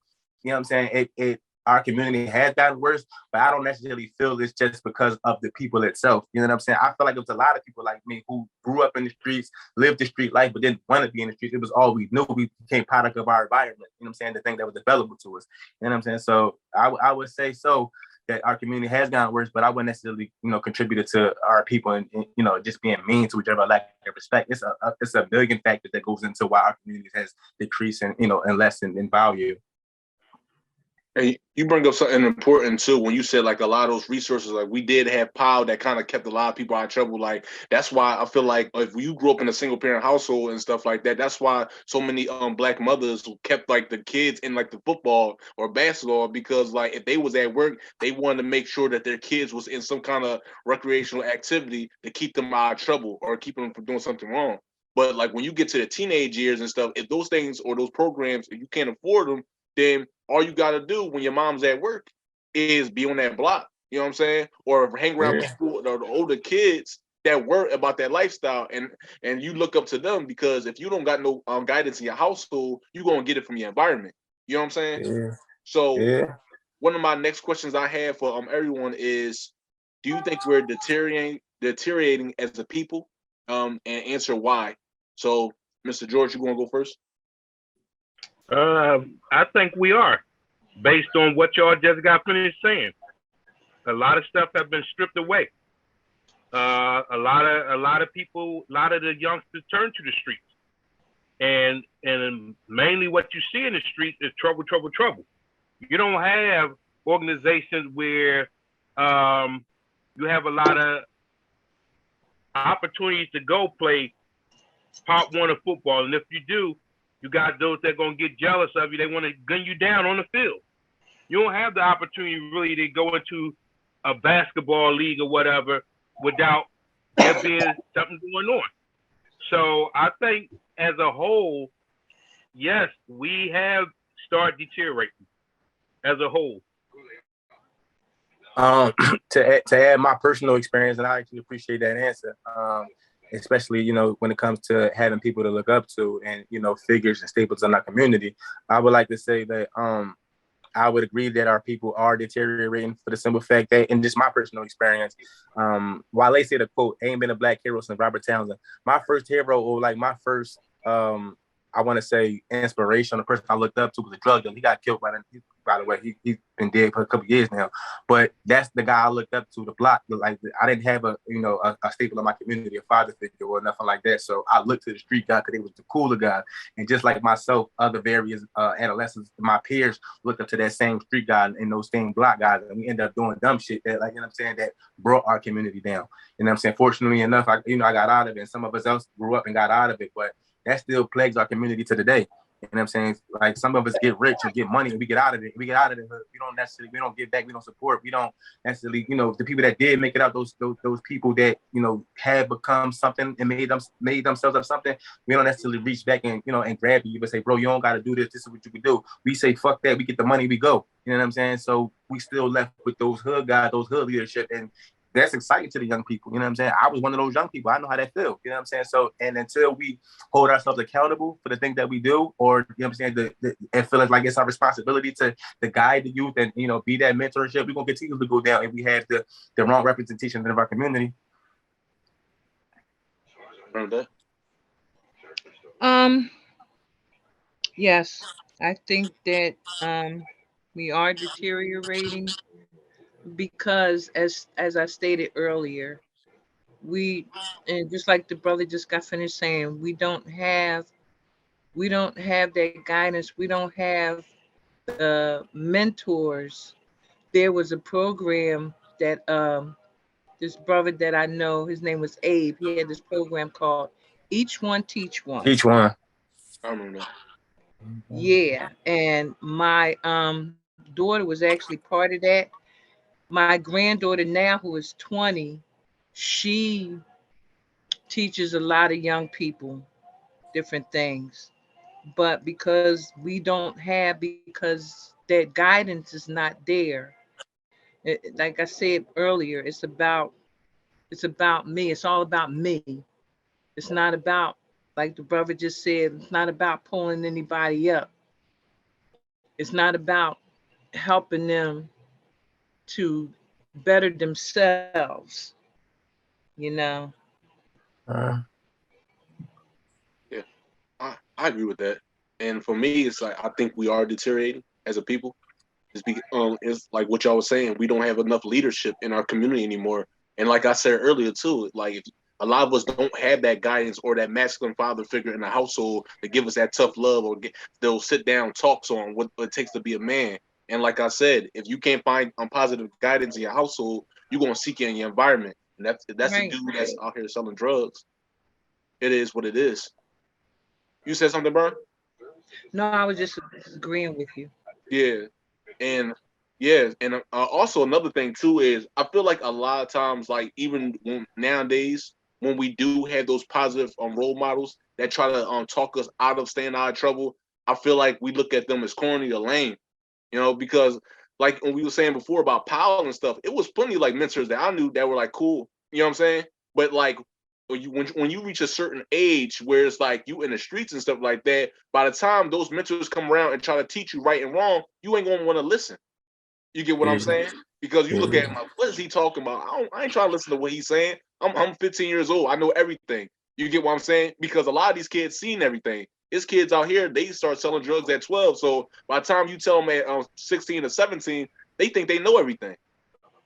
know what I'm saying, our community has gotten worse, but I don't necessarily feel it's just because of the people itself. You know what I'm saying? I feel like it was a lot of people like me who grew up in the streets, lived the street life, but didn't want to be in the streets. It was all we knew. We became product of our environment. You know what I'm saying? The thing that was available to us. You know what I'm saying? So I would say so that our community has gotten worse, but I wouldn't necessarily, you know, contribute to our people and you know, just being mean to each other, lack of respect. It's a million factors that goes into why our community has decreased and, you know, and lessened in value. And you bring up something important too when you said like a lot of those resources, like we did have POW that kind of kept a lot of people out of trouble. Like that's why I feel like if you grew up in a single parent household and stuff like that, that's why so many Black mothers kept like the kids in like the football or basketball, because like if they was at work, they wanted to make sure that their kids was in some kind of recreational activity to keep them out of trouble or keep them from doing something wrong. But like when you get to the teenage years and stuff, if those things or those programs, if you can't afford them, then all you got to do when your mom's at work is be on that block. You know what I'm saying? Or hang around people, the older kids that worry about that lifestyle, and you look up to them, because if you don't got no guidance in your household, you're going to get it from your environment. You know what I'm saying? Yeah. So one of my next questions I have for everyone is, do you think we're deteriorating as a people? And answer why. So, Mr. George, you going to go first? I think we are, based on what y'all just got finished saying. A lot of stuff have been stripped away. A lot of people, a lot of the youngsters turn to the streets, and mainly what you see in the streets is trouble, trouble, trouble. You don't have organizations where you have a lot of opportunities to go play Pop Warner football, and if you do, you got those that are going to get jealous of you. They want to gun you down on the field. You don't have the opportunity really to go into a basketball league or whatever without there being something going on. So I think as a whole, yes, we have started deteriorating as a whole. To add my personal experience, and I actually appreciate that answer. Especially, you know, when it comes to having people to look up to and, you know, figures and staples in our community, I would like to say that I would agree that our people are deteriorating for the simple fact that, and just my personal experience, while they say the quote, ain't been a Black hero since Robert Townsend, my first hero, or like my first, I want to say inspiration, the person I looked up to was a drug dealer. He got killed by the way, he's been dead for a couple of years now. But that's the guy I looked up to, the block. Like I didn't have a staple in my community, a father figure or nothing like that. So I looked to the street guy because he was the cooler guy. And just like myself, other various adolescents, my peers looked up to that same street guy and those same block guys, and we ended up doing dumb shit that, like, you know what I'm saying, that brought our community down. You know what I'm saying? Fortunately enough, I got out of it, and some of us else grew up and got out of it, but that still plagues our community to the day. You know what I'm saying? Like some of us get rich and get money and we get out of it. We get out of it. We don't give back. We don't support. We don't necessarily, you know, the people that did make it out, those people that, you know, have become something and made themselves up something. We don't necessarily reach back and, you know, and grab you, but say, bro, you don't got to do this. This is what you can do. We say, fuck that. We get the money. We go. You know what I'm saying? So we still left with those hood guys, those hood leadership, and that's exciting to the young people. You know what I'm saying? I was one of those young people. I know how that feels. You know what I'm saying? So, and until we hold ourselves accountable for the things that we do, or, you know what I'm saying, and feel like it's our responsibility to guide the youth and, you know, be that mentorship, we're going to continue to go down if we have the wrong representation of our community. Yes, I think that we are deteriorating because as I stated earlier, and just like the brother just got finished saying, we don't have that guidance. We don't have mentors. There was a program that this brother that I know, his name was Abe. He had this program called Each One Teach One. Each one. I remember that. Yeah, and my daughter was actually part of that. My granddaughter now, who is 20, she teaches a lot of young people different things. But because we don't have, because that guidance is not there, like I said earlier, it's about me. It's all about me. It's not about, like the brother just said, it's not about pulling anybody up. It's not about helping them to better themselves, you know. Uh, Yeah, I agree with that. And for me, it's like I think we are deteriorating as a people. It's like what y'all was saying. We don't have enough leadership in our community anymore. And like I said earlier too, like if a lot of us don't have that guidance or that masculine father figure in the household to give us that tough love or they'll sit down talks on what it takes to be a man. And like I said, if you can't find positive guidance in your household, you're gonna seek it in your environment. And that's the Right. dude that's out here selling drugs. It is what it is. You said something, bro? No, I was just agreeing with you. Yeah. And yeah, and also another thing too is I feel like a lot of times, like even nowadays, when we do have those positive role models that try to talk us out of staying out of trouble, I feel like we look at them as corny or lame, because like when we were saying before about Powell and stuff, it was plenty like mentors that I knew that were like cool, you know what I'm saying? But like when you reach a certain age where it's like you in the streets and stuff like that, by the time those mentors come around and try to teach you right and wrong, you ain't gonna want to listen. You get what I'm yeah, saying? Because you look at yeah, him like, what is he talking about? I ain't trying to listen to what he's saying. I'm 15 years old. I know everything. You get what I'm saying? Because a lot of these kids seen everything. His kids out here, they start selling drugs at 12. So by the time you tell them at 16 or 17, they think they know everything.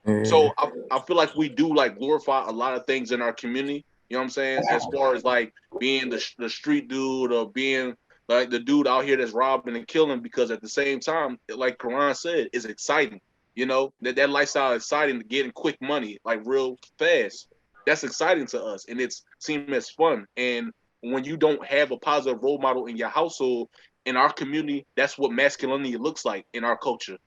yeah. So I feel like we do like glorify a lot of things in our community. You know what I'm saying? As far as like being the street dude or being like the dude out here that's robbing and killing, because at the same time, like Quran said, it's exciting. That lifestyle is exciting, to getting quick money like real fast. That's exciting to us, and it's seems as fun. And when you don't have a positive role model in your household, in our community, that's what masculinity looks like in our culture.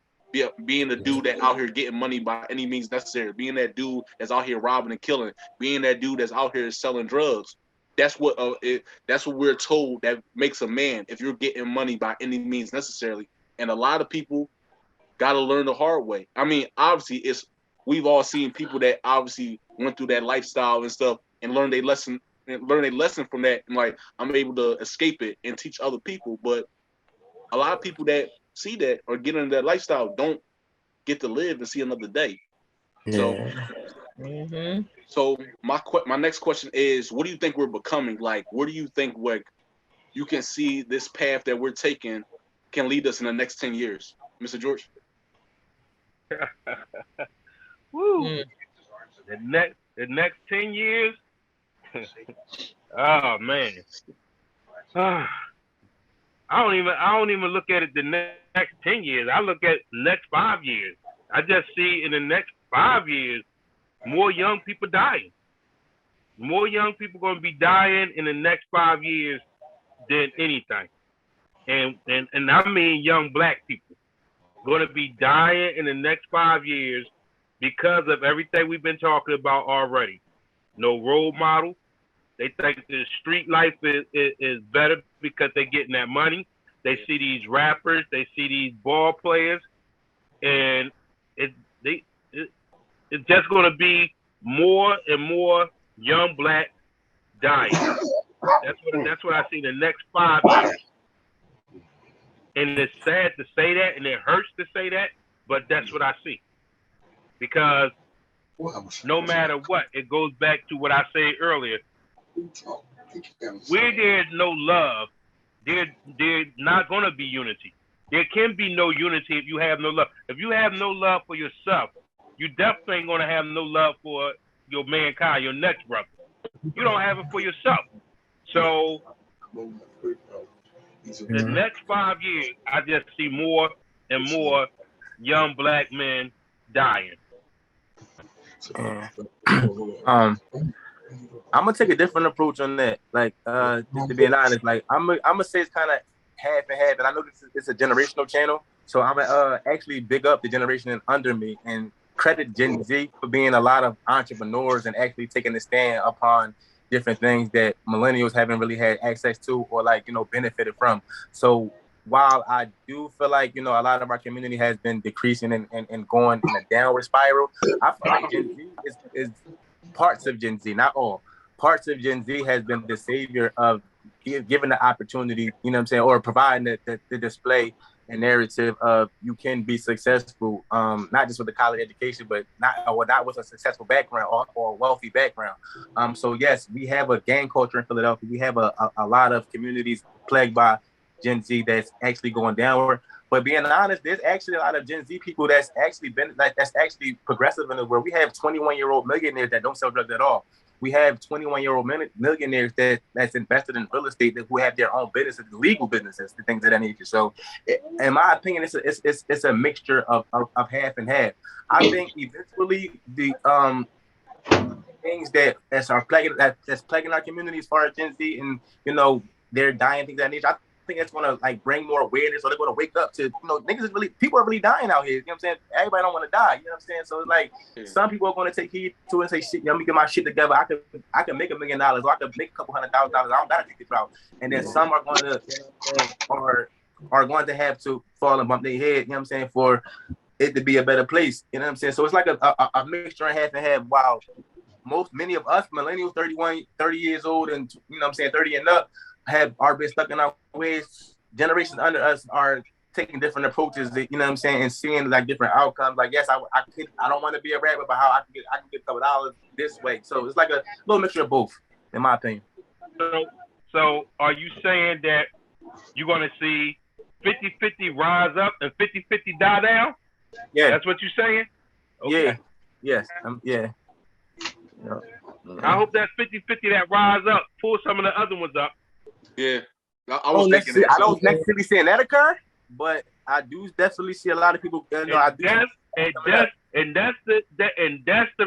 Being the dude that out here getting money by any means necessary, being that dude that's out here robbing and killing, being that dude that's out here selling drugs. That's what we're told that makes a man, if you're getting money by any means necessarily. And a lot of people got to learn the hard way. I mean, obviously, we've all seen people that obviously went through that lifestyle and stuff and learned a lesson from that, and like I'm able to escape it and teach other people. But a lot of people that see that or get into that lifestyle don't get to live and see another day. So, Yeah. Hmm. so my next question is, what do you think we're becoming? Like, where do you think you can see this path that we're taking can lead us in the next 10 years, Mr. George? Woo. Mm. The next 10 years. Oh man. I don't even look at it the next 10 years. I look at the next 5 years. I just see in the next 5 years more young people dying. More young people going to be dying in the next 5 years than anything. And I mean young black people going to be dying in the next 5 years because of everything we've been talking about already. No role model. They think the street life is better because they're getting that money. They see these rappers, they see these ball players, and it, they, it's just going to be more and more young blacks dying. That's what I see the next 5 years. And it's sad to say that, and it hurts to say that, but that's what I see. Because no matter what, it goes back to what I said earlier. Where there's no love, there's not going to be unity. There can be no unity if you have no love. If you have no love for yourself, you definitely ain't going to have no love for your mankind, your next brother. You don't have it for yourself. So the next 5 years, I just see more and more young black men dying. Yeah. um, I'm gonna take a different approach on that. Like, just to be honest, like I'm gonna say it's kind of half and half. And I know it's a generational channel, so I'm gonna actually big up the generation under me and credit Gen Z for being a lot of entrepreneurs and actually taking a stand upon different things that millennials haven't really had access to or like benefited from. So while I do feel like a lot of our community has been decreasing and going in a downward spiral, I feel like Gen Z is parts of Gen Z, not all. Parts of Gen Z has been the savior of giving the opportunity, or providing the display and narrative of you can be successful, not just with a college education, but not with a successful background or a wealthy background. So yes, we have a gang culture in Philadelphia. We have a lot of communities plagued by Gen Z that's actually going downward. But being honest, there's actually a lot of Gen Z people that's actually progressive in the world. We have 21-year-old millionaires that don't sell drugs at all. We have 21-year-old millionaires that's invested in real estate who have their own businesses, legal businesses, and things of that nature. So, in my opinion, it's a mixture of half and half. I think eventually the things that's plaguing our community as far as Gen Z and they're dying, things of that nature. I think it's gonna like bring more awareness, or they're gonna wake up to niggas is really, people are really dying out here. You know what I'm saying? Everybody don't want to die. You know what I'm saying? So it's like some people are gonna take heed to it and say, shit, let me get my shit together. I can make $1 million, or I can make a couple $100,000. I don't gotta take this route. And then some are going to are going to have to fall and bump their head. You know what I'm saying? For it to be a better place. You know what I'm saying? So it's like a mixture of half and half. Wow. Many of us millennials, 30 years old, and 30 and up, are been stuck in our ways. Generations under us are taking different approaches, and seeing like different outcomes. Like, yes, I don't want to be a rapper, but how I can get a couple dollars this way. So it's like a little mixture of both, in my opinion. So are you saying that you're going to see 50-50 rise up and 50-50 die down? Yeah, that's what you're saying. Okay. Yeah. Yes. Yeah. I hope that 50-50 that rise up pull some of the other ones up. Yeah, I was thinking that. I don't necessarily see that occur, but I do definitely see a lot of people. That's the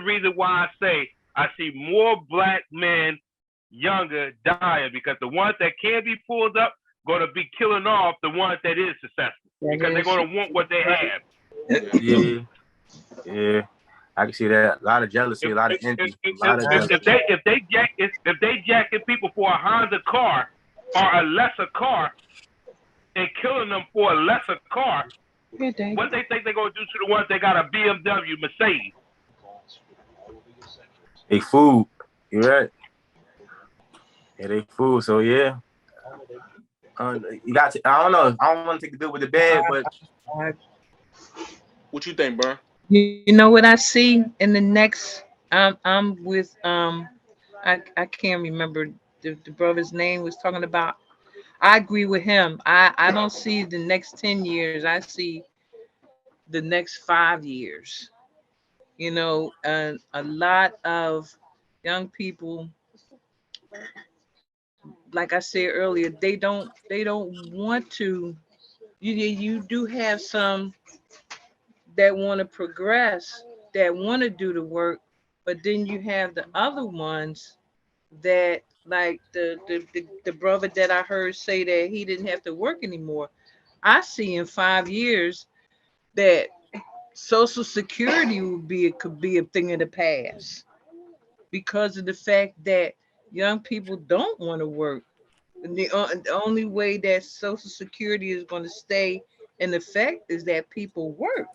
reason why I say I see more black men younger dying, because the ones that can be pulled up gonna be killing off the ones that is successful, because they're gonna want what they have. Yeah. I can see that. A lot of jealousy, a lot of envy. If they jacking people for a Honda car or a lesser car and killing them for a lesser car, what they think they're gonna do to the ones that got a BMW Mercedes? They food. You're right. Yeah, they food. So yeah. You got to, I don't know. I don't want to take the good with the bad, but what you think, Bern? You know what I see in the next? I'm with I can't remember the brother's name was talking about. I agree with him. I don't see the next 10 years. I see the next 5 years. A lot of young people, like I said earlier, they don't want to. You do have some that want to progress, that want to do the work, but then you have the other ones that, like the brother that I heard say that he didn't have to work anymore. I see in 5 years that Social Security could be a thing of the past, because of the fact that young people don't want to work. And the only way that Social Security is going to stay in effect is that people work.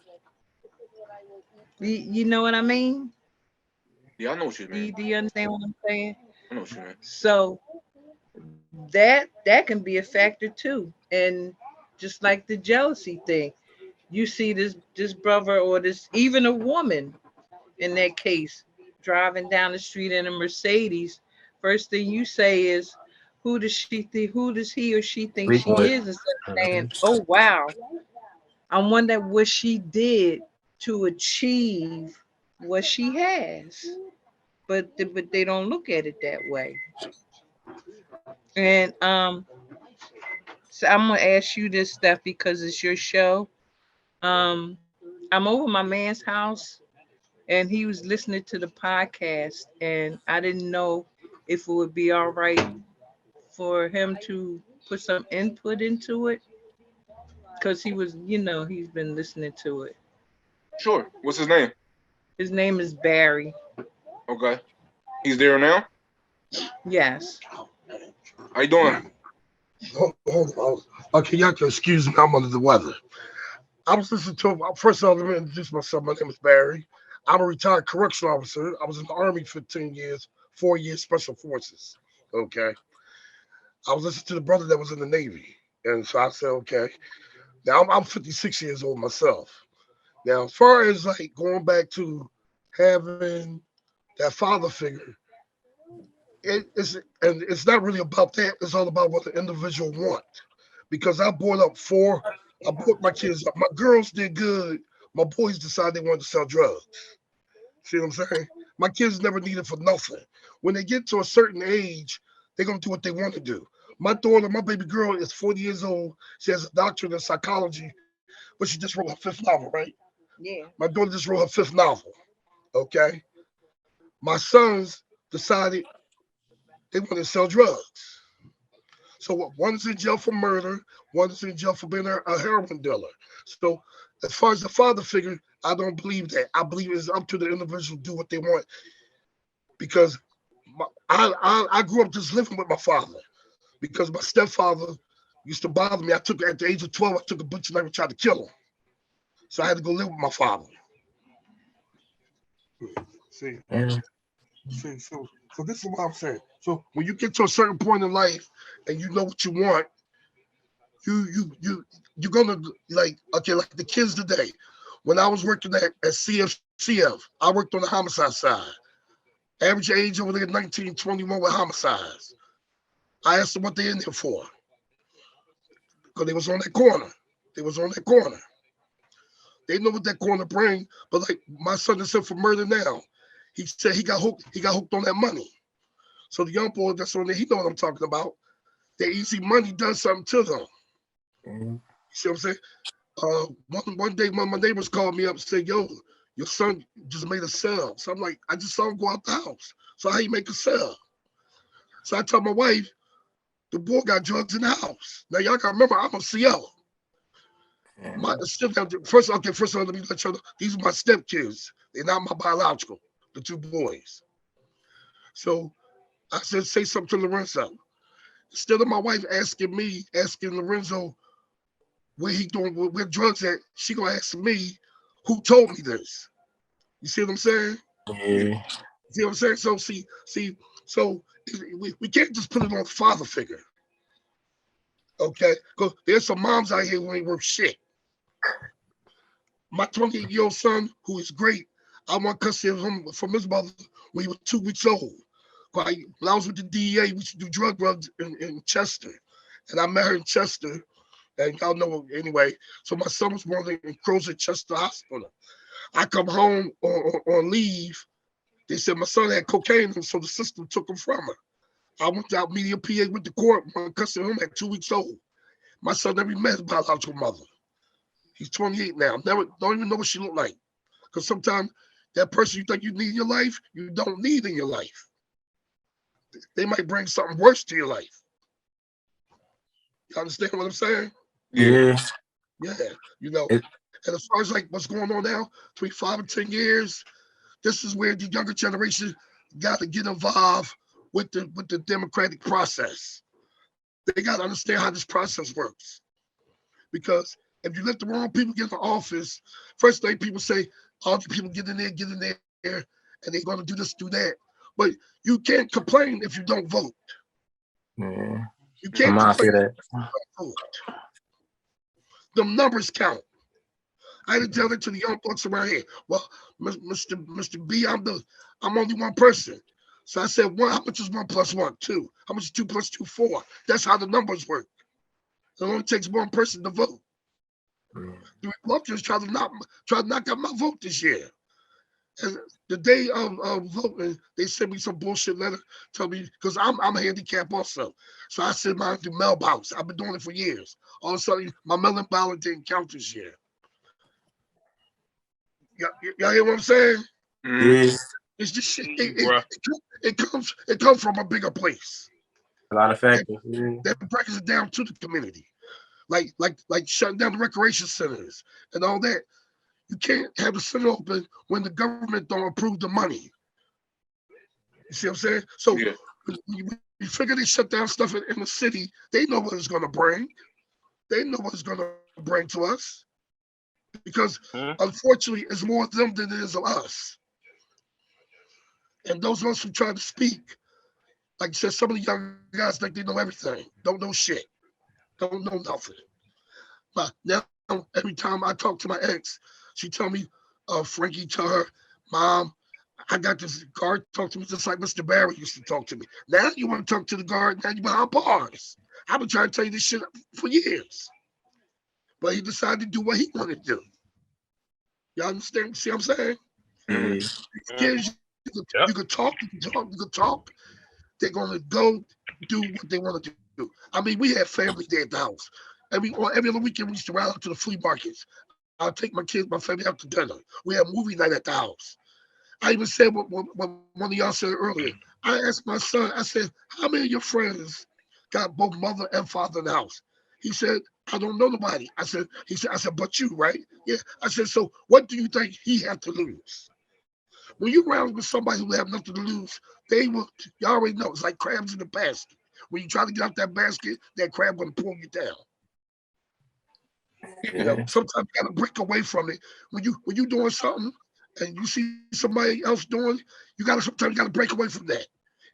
You know what I mean? Yeah, I know what you mean. Do you understand what I'm saying? I know what you mean. So that can be a factor too. And just like the jealousy thing, you see this brother, or this, even a woman in that case, driving down the street in a Mercedes. First thing you say is, who does he or she think she is? Instead of saying, oh wow, I wonder what she did to achieve what she has. But they don't look at it that way. And so I'm gonna ask you this stuff because it's your show. I'm over my man's house, and he was listening to the podcast, and I didn't know if it would be all right for him to put some input into it because he was, he's been listening to it. Sure. What's his name? His name is Barry. Okay. He's there now. Yes. How you doing? Hold on. Okay, y'all can excuse me. I'm under the weather. I was listening to him. First of all, let me introduce myself. My name is Barry. I'm a retired correctional officer. I was in the Army 15 years, 4 years Special Forces. Okay. I was listening to the brother that was in the Navy. And so I said, okay. Now I'm 56 years old myself. Now, as far as like going back to having that father figure, it's not really about that. It's all about what the individual want. Because I brought my kids up. My girls did good. My boys decided they wanted to sell drugs. See what I'm saying? My kids never needed for nothing. When they get to a certain age, they're gonna do what they want to do. My daughter, my baby girl, is 40 years old. She has a doctorate in psychology, but she just wrote her 5th novel, right? Yeah. My daughter just wrote her 5th novel. Okay. My sons decided they want to sell drugs. So one's in jail for murder, one's in jail for being a heroin dealer. So as far as the father figure, I don't believe that. I believe it's up to the individual to do what they want. Because I grew up just living with my father. Because my stepfather used to bother me. At the age of 12, I took a butcher knife and tried to kill him. So I had to go live with my father. See? So this is what I'm saying. So when you get to a certain point in life and you know what you want, you're gonna like the kids today. When I was working at CFCF, I worked on the homicide side. Average age over there 19, 21 with homicides. I asked them what they in there for. Because they was on that corner. They know what that corner bring, but like my son is in for murder now. He said he got hooked on that money. So the young boy that's on there, he know what I'm talking about. That easy money does something to them. You see what I'm saying? One day my neighbors called me up and said, yo, your son just made a sale. So I'm like, I just saw him go out the house. So how you make a sale? So I told my wife, the boy got drugs in the house. Now y'all gotta remember, I'm a CO. First of all, let me let you know, these are my stepkids. They're not my biological, the 2 boys. So I said, say something to Lorenzo. Instead of my wife asking Lorenzo where drugs at, she gonna ask me who told me this. You see what I'm saying? Yeah. See what I'm saying? So so we can't just put it on the father figure. Okay? Because there's some moms out here who ain't worth shit. My 28-year-old son, who is great, I want custody of him from his mother when he was 2 weeks old. When I was with the DEA, we used to do drug runs in Chester. And I met her in Chester. And y'all know anyway. So my son was born in Crozet Chester Hospital. I come home on leave. They said my son had cocaine, and so the system took him from her. I went out media PA with the court, my custody of him at 2 weeks old. My son never met his biological mother. He's 28 now. Don't even know what she looked like. Because sometimes that person you think you need in your life, you don't need in your life. They might bring something worse to your life. You understand what I'm saying? Yeah. Yeah. And as far as like what's going on now, between 5 and 10 years, this is where the younger generation got to get involved with the democratic process. They got to understand how this process works. Because if you let the wrong people get in office, first thing people say, all the people get in there, and they're going to do this, do that. But you can't complain if you don't vote. Yeah. You can't complain that. if you don't vote. The numbers count. I had to tell it to the young folks around here. Well, Mr. B, I'm only one person. So I said, how much is 1 + 1? 2. How much is 2 + 2? 4. That's how the numbers work. It only takes one person to vote. The Republicans tried to knock out my vote this year. And the day of voting, they sent me some bullshit letter, tell me, because I'm handicapped also. So I sent mine to mailbox. I've been doing it for years. All of a sudden, my mail-in ballot didn't count this year. Y'all hear what I'm saying? Yeah, It's just shit. Bruh. It comes from a bigger place. a lot of factors. Yeah. That breaks it down to the community, like shutting down the recreation centers and all that. You can't have the center open when the government don't approve the money. You see what I'm saying? So Yeah. we figure they shut down stuff in the city. They know what it's going to bring. They know what it's going to bring to us because unfortunately, it's more of them than it is of us. And those of us who try to speak, like you said, some of the young guys think they know everything, don't know shit, don't know nothing. But now, every time I talk to my ex, she tell me, Frankie, tell her, Mom, I got this guard talk to me just like Mr. Barry used to talk to me. Now you want to talk to the guard, now you behind bars. I've been trying to tell you this shit for years. But he decided to do what he wanted to do. Y'all understand? See what I'm saying? Yeah. Kids, you could talk. They're gonna go do what they want to do. I mean, we had family day at the house. Every other weekend we used to ride out to the flea markets. I'll take my kids, my family out to dinner. We had movie night at the house. I even said what one of y'all said earlier. I asked my son, I said, how many of your friends got both mother and father in the house? He said, I don't know nobody. I said, but you, right? Yeah. I said, so what do you think he had to lose? When you're around with somebody who have nothing to lose, they will, you already know, it's like crabs in the basket. When you try to get out that basket, that crab gonna pull you down. You know, sometimes you gotta break away from it. When you doing something and you see somebody else doing, sometimes you gotta break away from that.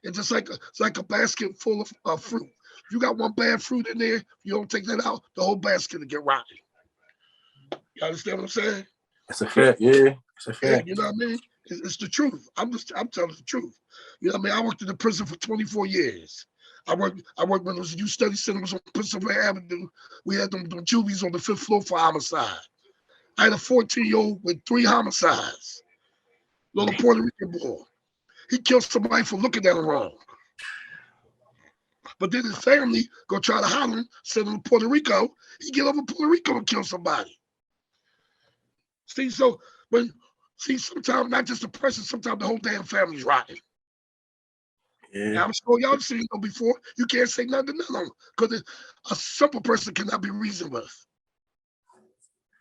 It's just it's like a basket full of fruit. If you got one bad fruit in there, you don't take that out, the whole basket will get rotten. You understand what I'm saying? It's a fact, yeah. It's a fact. Yeah, you know what I mean? It's the truth. I'm telling the truth. You know what I mean? I worked in the prison for 24 years. I worked when it was youth study center was on Pennsylvania Avenue. We had them juvies on the 5th floor for homicide. I had a 14-year-old with 3 homicides. Little Puerto Rican boy. He killed somebody for looking at him wrong. But then his family go try to hide him, send him to Puerto Rico. He get over Puerto Rico and kill somebody. See, sometimes not just the person, sometimes the whole damn family's rotten. Yeah. I'm sure y'all seen it before. You can't say nothing to none of them because a simple person cannot be reasoned with.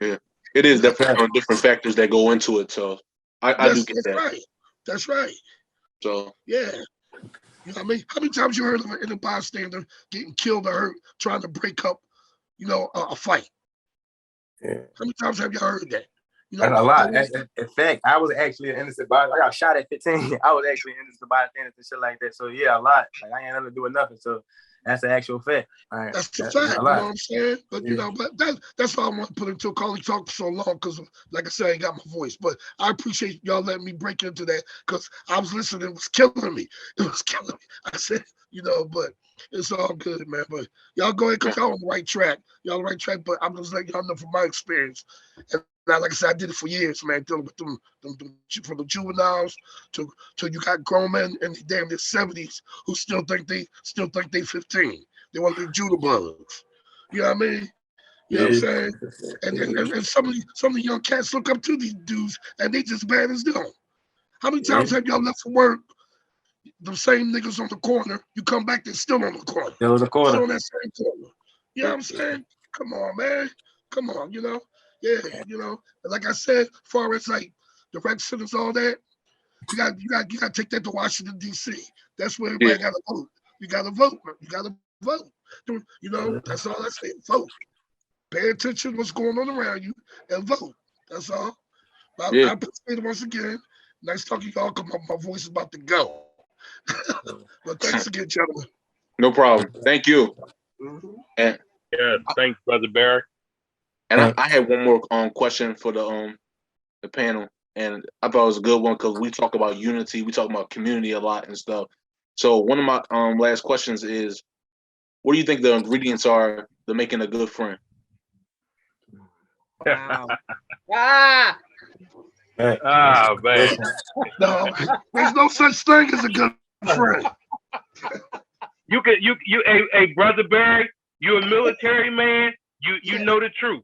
Yeah, it is definitely different factors that go into it. So I do get that. Right. That's right. So yeah, you know what I mean. How many times you heard of an bystander getting killed or hurt trying to break up, a fight? Yeah. How many times have you heard that? A lot. In fact, I was actually an innocent bystander. I got shot at 15. I was actually an innocent bystander and shit like that. So yeah, a lot. Like I ain't nothing to do with nothing. So that's the actual fact. Right. That's the fact. You know what I'm saying? But but that's why I want to put into a call. He talked for so long because, like I said, I ain't got my voice. But I appreciate y'all letting me break into that because I was listening. It was killing me. I said, but it's all good, man. But y'all go ahead because y'all on the right track. Y'all on the right track. But I'm just letting y'all know from my experience. And now, like I said, I did it for years, man, dealing with them from the juveniles to you got grown men in their 70s who still think they 15. They want to be junibugs. You know what I mean? You know what I'm saying? And some of the young cats look up to these dudes and they just bad as them. How many times have y'all left for work? The same niggas on the corner, you come back, they're still on the corner. Still on that same corner. You know what I'm saying? Come on, man. Come on, Yeah, and like I said, as far as like the rec centers, all that, you got to take that to Washington D.C. That's where everybody got to vote. You got to vote, man. You got to vote. That's all I say. Vote. Pay attention to what's going on around you and vote. That's all. I appreciate it once again. Nice talking to y'all. Come on, my voice is about to go. But thanks again, gentlemen. No problem. Thank you. And thanks, Brother Barry. And I had one more question for the panel, and I thought it was a good one because we talk about unity, we talk about community a lot and stuff. So one of my last questions is, what do you think the ingredients are to making a good friend? Wow. Man. No, there's no such thing as a good friend. Hey, Brother Barry, you're a military man. You know the truth.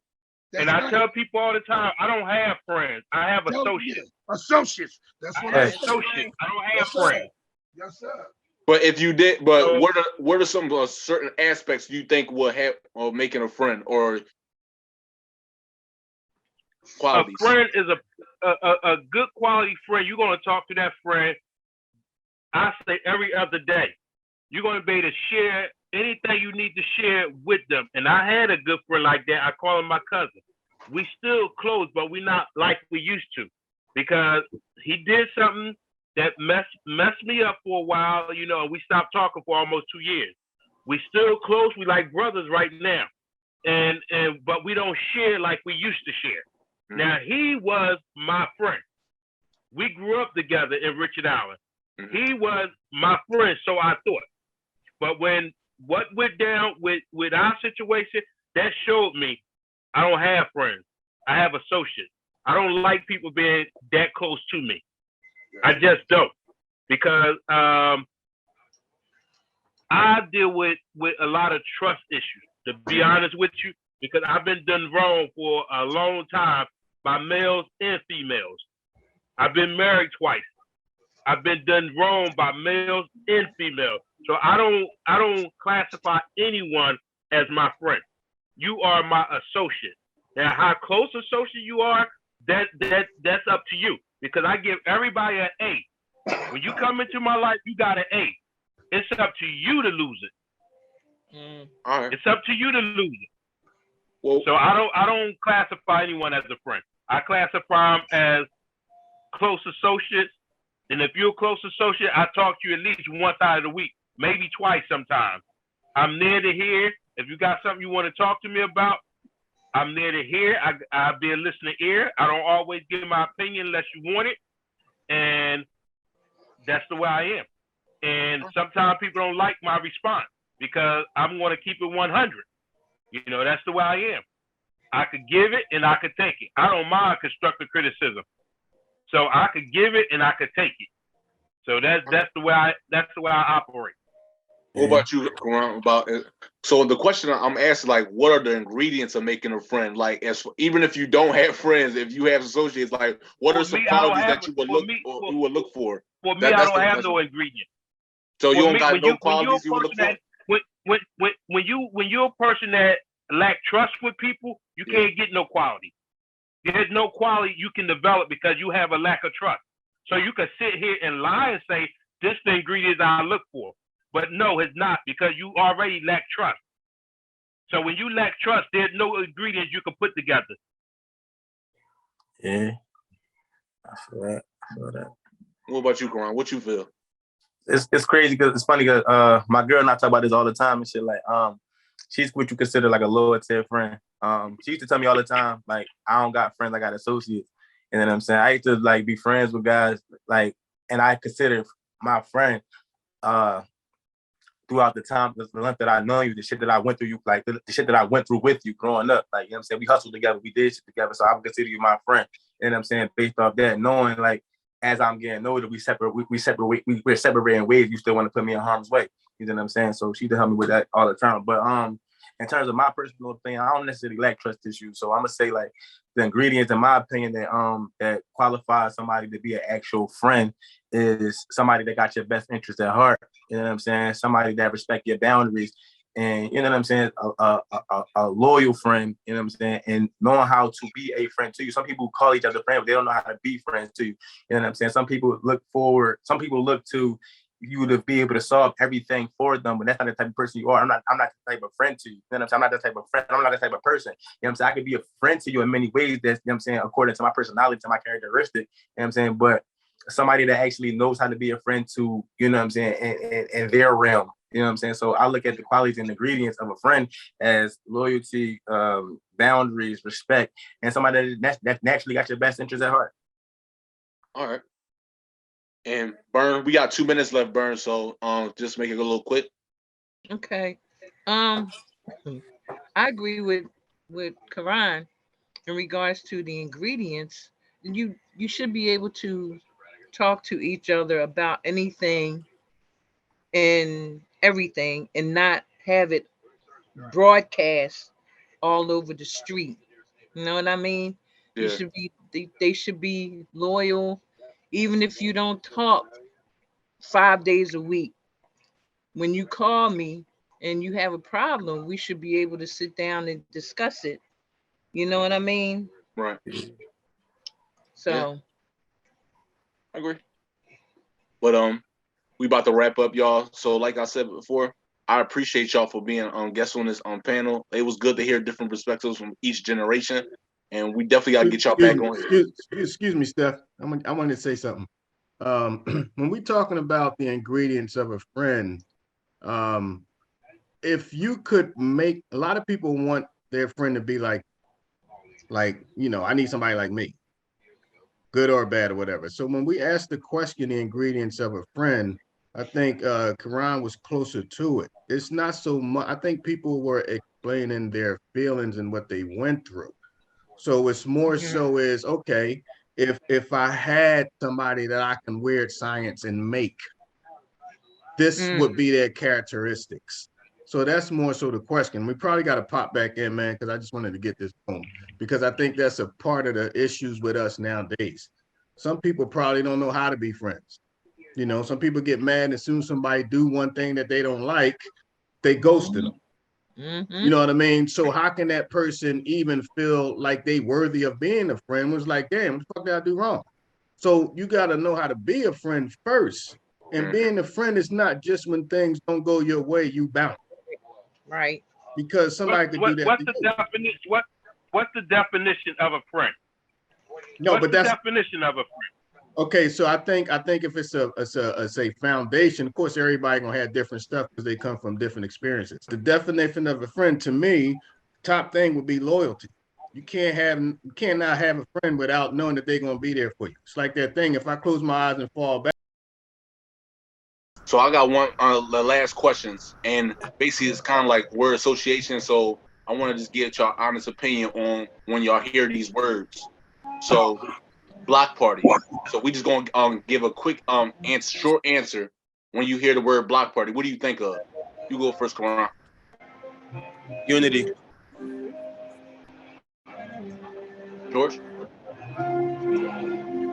That's And I right. tell people all the time, I don't have friends. I have Tell them, associates. yeah. Associates. That's I what have I Hey. said. associates. I don't have Yes, sir. friends. Yes, sir. But if you did, but So what are some certain aspects you think will have of making a friend or a qualities? friend is a good quality friend. You're gonna talk to that friend, I say every other day. You're gonna be able to share anything you need to share with them. And I had a good friend like that. I call him my cousin. We still close, but we're not like we used to, because he did something that messed me up for a while, you know, and we stopped talking for almost 2 years. We still close, we like brothers right now. And but we don't share like we used to share. Mhm. Now he was my friend. We grew up together in Richard Allen. Mhm. He was my friend, so I thought. But when what went down with our situation, that showed me I don't have friends. I have associates. I don't like people being that close to me. I just don't, because I deal with a lot of trust issues. To be honest with you, because I've been done wrong for a long time by males and females. I've been married twice. I've been done wrong by males and females. So I don't classify anyone as my friend. You are my associate. Now, how close associate you are, that's up to you. Because I give everybody an A. When you come into my life, you got an A. It's up to you to lose it. All right. It's up to you to lose it. Well, So I don't classify anyone as a friend. I classify them as close associates. And if you're a close associate, I talk to you at least once out of the week, maybe twice sometimes. I'm there to hear. If you got something you want to talk to me about, I'm there to hear. I'll be a listening ear. I don't always give my opinion unless you want it. And that's the way I am. And sometimes people don't like my response because I'm going to keep it 100. You know, that's the way I am. I could give it and I could take it. I don't mind constructive criticism. So I could give it and I could take it. So that's the way I operate. what about you, Karan? About it? So the question I'm asking, like, what are the ingredients of making a friend? Like, even if you don't have friends, if you have associates, like, what are some qualities that you would look for? For me, I don't have no ingredients. So you don't got no when qualities you would look for? When you're a person that lack trust with people, you can't get no quality. There's no quality you can develop because you have a lack of trust. So you can sit here and lie and say, this is the ingredients I look for. But no, it's not, because you already lack trust. So when you lack trust, there's no ingredients you can put together. Yeah. I feel that. What about you, Karan? What you feel? It's crazy because it's funny because my girl and I talk about this all the time and shit. Like, she's what you consider like a lower tier friend. She used to tell me all the time, like, I don't got friends, I got associates. You know what I'm saying? I used to like be friends with guys, like, and I consider my friend throughout the time, the length that I know you, the shit that I went through, you like the shit that I went through with you growing up. Like, you know what I'm saying? We hustled together, we did shit together. So I would consider you my friend. You know what I'm saying? Based off that, knowing like as I'm getting older, we're separating ways. You still want to put me in harm's way. You know what I'm saying? So she used to help me with that all the time. But in terms of my personal opinion, I don't necessarily lack trust issues. So I'm gonna say like the ingredients, in my opinion, that qualifies somebody to be an actual friend is somebody that got your best interest at heart. You know what I'm saying? Somebody that respect your boundaries, and you know what I'm saying? A loyal friend. You know what I'm saying? And knowing how to be a friend to you. Some people call each other friends, but they don't know how to be friends to you. You know what I'm saying? Some people look to you to be able to solve everything for them, but that's not the type of person you are. I'm not the type of friend to you. You know what I'm saying? I'm not that type of friend. I'm not that type of person. You know what I'm saying? I could be a friend to you in many ways. That's, you know what I'm saying, according to my personality, to my characteristic. You know what I'm saying? But somebody that actually knows how to be a friend to, you know what I'm saying, in their realm. You know what I'm saying? So I look at the qualities and ingredients of a friend as loyalty, boundaries, respect, and somebody that naturally got your best interest at heart. All right. And Burn, we got 2 minutes left, Burn. So just make it a little quick. Okay. I agree with Karan in regards to the ingredients. You should be able to talk to each other about anything and everything and not have it broadcast all over the street. You know what I mean? You Yeah. should be they should be loyal, even if you don't talk 5 days a week. When you call me and you have a problem, we should be able to sit down and discuss it. You know what I mean? Right. So I agree. But we about to wrap up, y'all. So like I said before, I appreciate y'all for being guests on this panel. It was good to hear different perspectives from each generation, and we definitely got to get y'all back on. Excuse me, Steph. I wanted to say something. When we're talking about the ingredients of a friend, if you could make, a lot of people want their friend to be like, I need somebody like me, good or bad or whatever. So when we ask the question, the ingredients of a friend, I think Karan was closer to it. It's not so much. I think people were explaining their feelings and what they went through. So it's more so is, okay, if I had somebody that I can weird science and make, this would be their characteristics. So that's more so the question. We probably got to pop back in, man, because I just wanted to get this home, because I think that's a part of the issues with us nowadays. Some people probably don't know how to be friends. Some people get mad as soon as somebody do one thing that they don't like, they ghosted them. You know what I mean? So how can that person even feel like they worthy of being a friend? Was like, damn, what the fuck did I do wrong? So you got to know how to be a friend first. And being a friend is not just when things don't go your way, you bounce. right. Because somebody could do that. What's the definition? What's the definition of a friend? No, what's but the that's definition of a friend. Okay, so I think if it's a foundation, of course, everybody gonna have different stuff because they come from different experiences. The definition of a friend, to me, top thing would be loyalty. You cannot have a friend without knowing that they're gonna be there for you. It's like that thing. If I close my eyes and fall back. So I got one the last questions, and basically it's kind of like word association. So I want to just get y'all honest opinion on when y'all hear these words. So block party. So we just gonna give a quick short answer when you hear the word block party. What do you think of? You go first, Karan. Unity. George.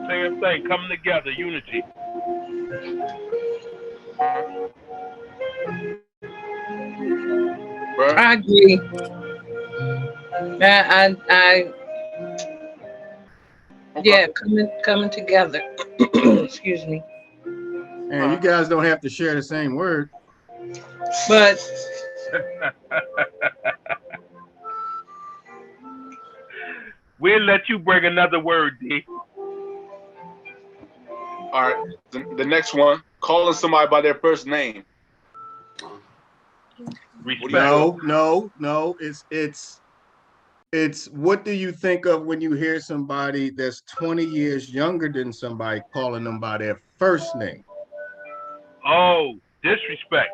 Same thing, coming together, unity. I agree. I yeah, coming together. Excuse me. And you guys don't have to share the same word. But we'll let you bring another word, D. All right. The next one, calling somebody by their first name. Respect. No. It's what do you think of when you hear somebody that's 20 years younger than somebody calling them by their first name? Oh, disrespect.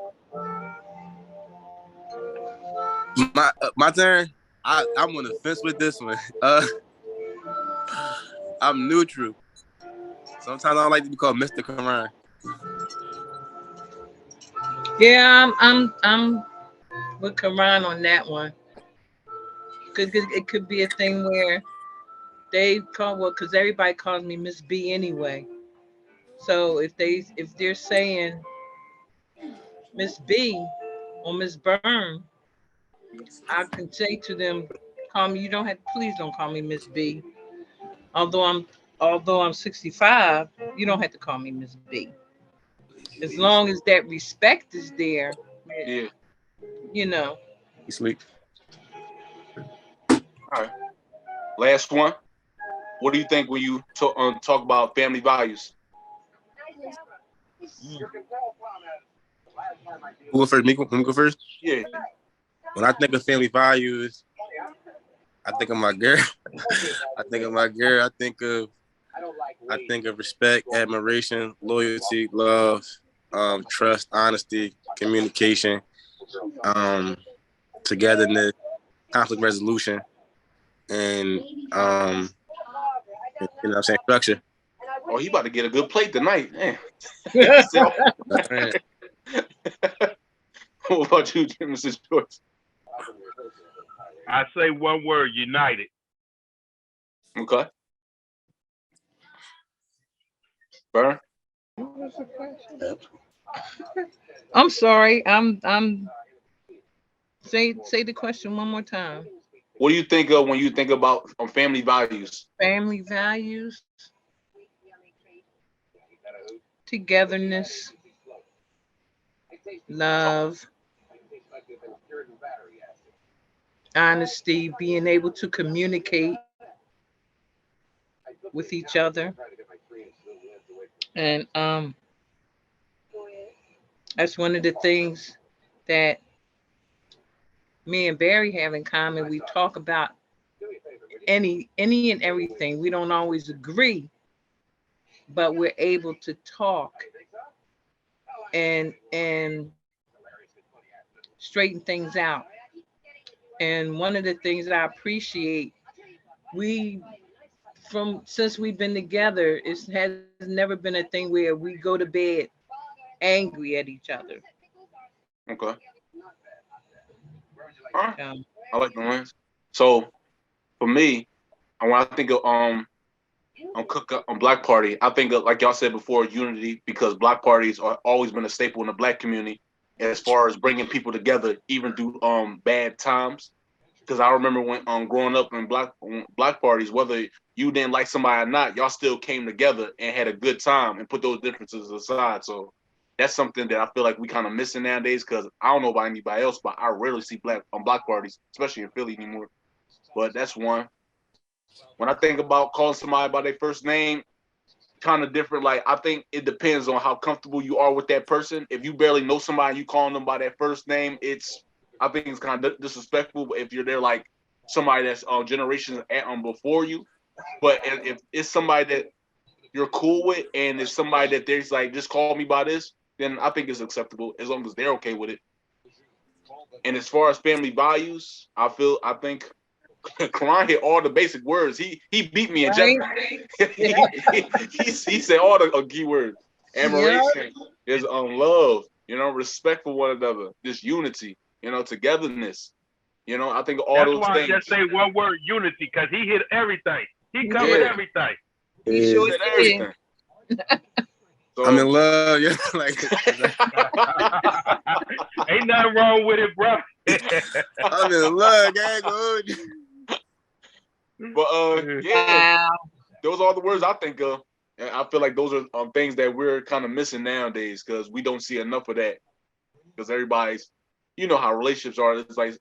My turn. I'm on the fence with this one. I'm neutral. Sometimes I don't like to be called Mr. Karan. yeah, I'm with Karan on that one. It could be a thing where they call because everybody calls me Miss B anyway. So if they're saying Miss B or Miss Byrne, I can say to them, call me. Please don't call me Miss B. Although I'm 65, you don't have to call me Miss B. As long as that respect is there, Yeah. You sleep. All right. Last one. What do you think when you talk about family values? Who go first? Me go first? Yeah. When I think of family values, I think of my girl. I think of respect, admiration, loyalty, love, trust, honesty, communication, togetherness, conflict resolution, and you know what I'm saying, structure. Oh, he about to get a good plate tonight. Man. What about you, Mr. George? I say one word, united. Okay. Burn. What was the question? I'm sorry. I'm say the question one more time. What do you think of when you think about family values? Family values, togetherness, love, honesty, being able to communicate with each other. And that's one of the things that me and Barry have in common. We talk about any and everything. We don't always agree, but we're able to talk and straighten things out. And one of the things I appreciate, we from since we've been together, it has never been a thing where we go to bed angry at each other. Okay. All right. Um, I like the ones. So for me, and when I think of on Black Party, I think of, like y'all said before, unity, because Black parties are always been a staple in the Black community as far as bringing people together, even through bad times. Because I remember when growing up in Black parties, whether you didn't like somebody or not, y'all still came together and had a good time and put those differences aside. So that's something that I feel like we kind of missing nowadays. Because I don't know about anybody else, but I rarely see Black parties, especially in Philly anymore. But that's one. When I think about calling somebody by their first name, kind of different. Like, I think it depends on how comfortable you are with that person. If you barely know somebody, you calling them by their first name, I think it's kind of disrespectful if you're there like somebody that's generations before you. But if it's somebody that you're cool with and it's somebody that there's like, just call me by this, then I think it's acceptable as long as they're okay with it. And as far as family values, I think Karan hit all the basic words. He beat me in right? he said all the key words. Admiration, there's love, respect for one another, this unity, togetherness. I think all That's those why things. I just say one word, unity, because he hit everything. He covered Yeah. everything. He sure Said did. everything. So, I'm in love. Yeah, like Ain't nothing wrong with it, bro. I'm in love, gang. but yeah, Wow. those are all the words I think of. And I feel like those are things that we're kind of missing nowadays because we don't see enough of that. Because everybody's, how relationships are. It's like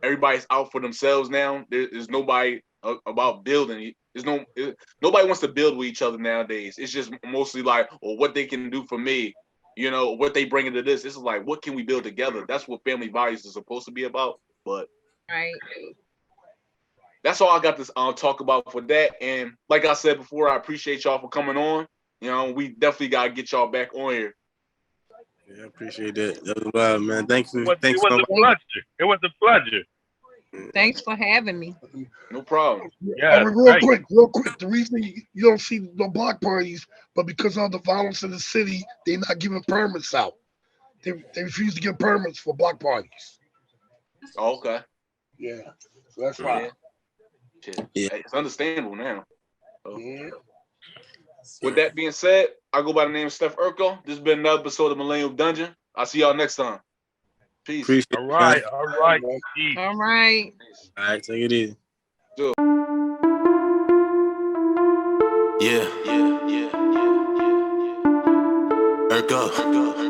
everybody's out for themselves now. There's nobody about building. Nobody wants to build with each other nowadays. It's just mostly like, well, what they can do for me, what they bring into this. This is like, what can we build together? That's what family values is supposed to be about. But Right. that's all I got to talk about for that. And like I said before, I appreciate y'all for coming on. We definitely got to get y'all back on here. Yeah, I appreciate that. That was wild, man. Thanks. It was Thanks a so much. pleasure. It was a pleasure. Thanks for having me. No problem. Yeah. Real quick. The reason you don't see no block parties, but because of the violence in the city, they're not giving permits out. They refuse to give permits for block parties. Oh, okay. Yeah, so that's why. Yeah. It's understandable now. So, Yeah. with that being said, I go by the name of Steph Urkel. This has been another episode of Millennium Dungeon. I'll see y'all next time. Peace. Appreciate All right. it. All right. Peace. All right. All right, take it easy. Yeah. Urkel.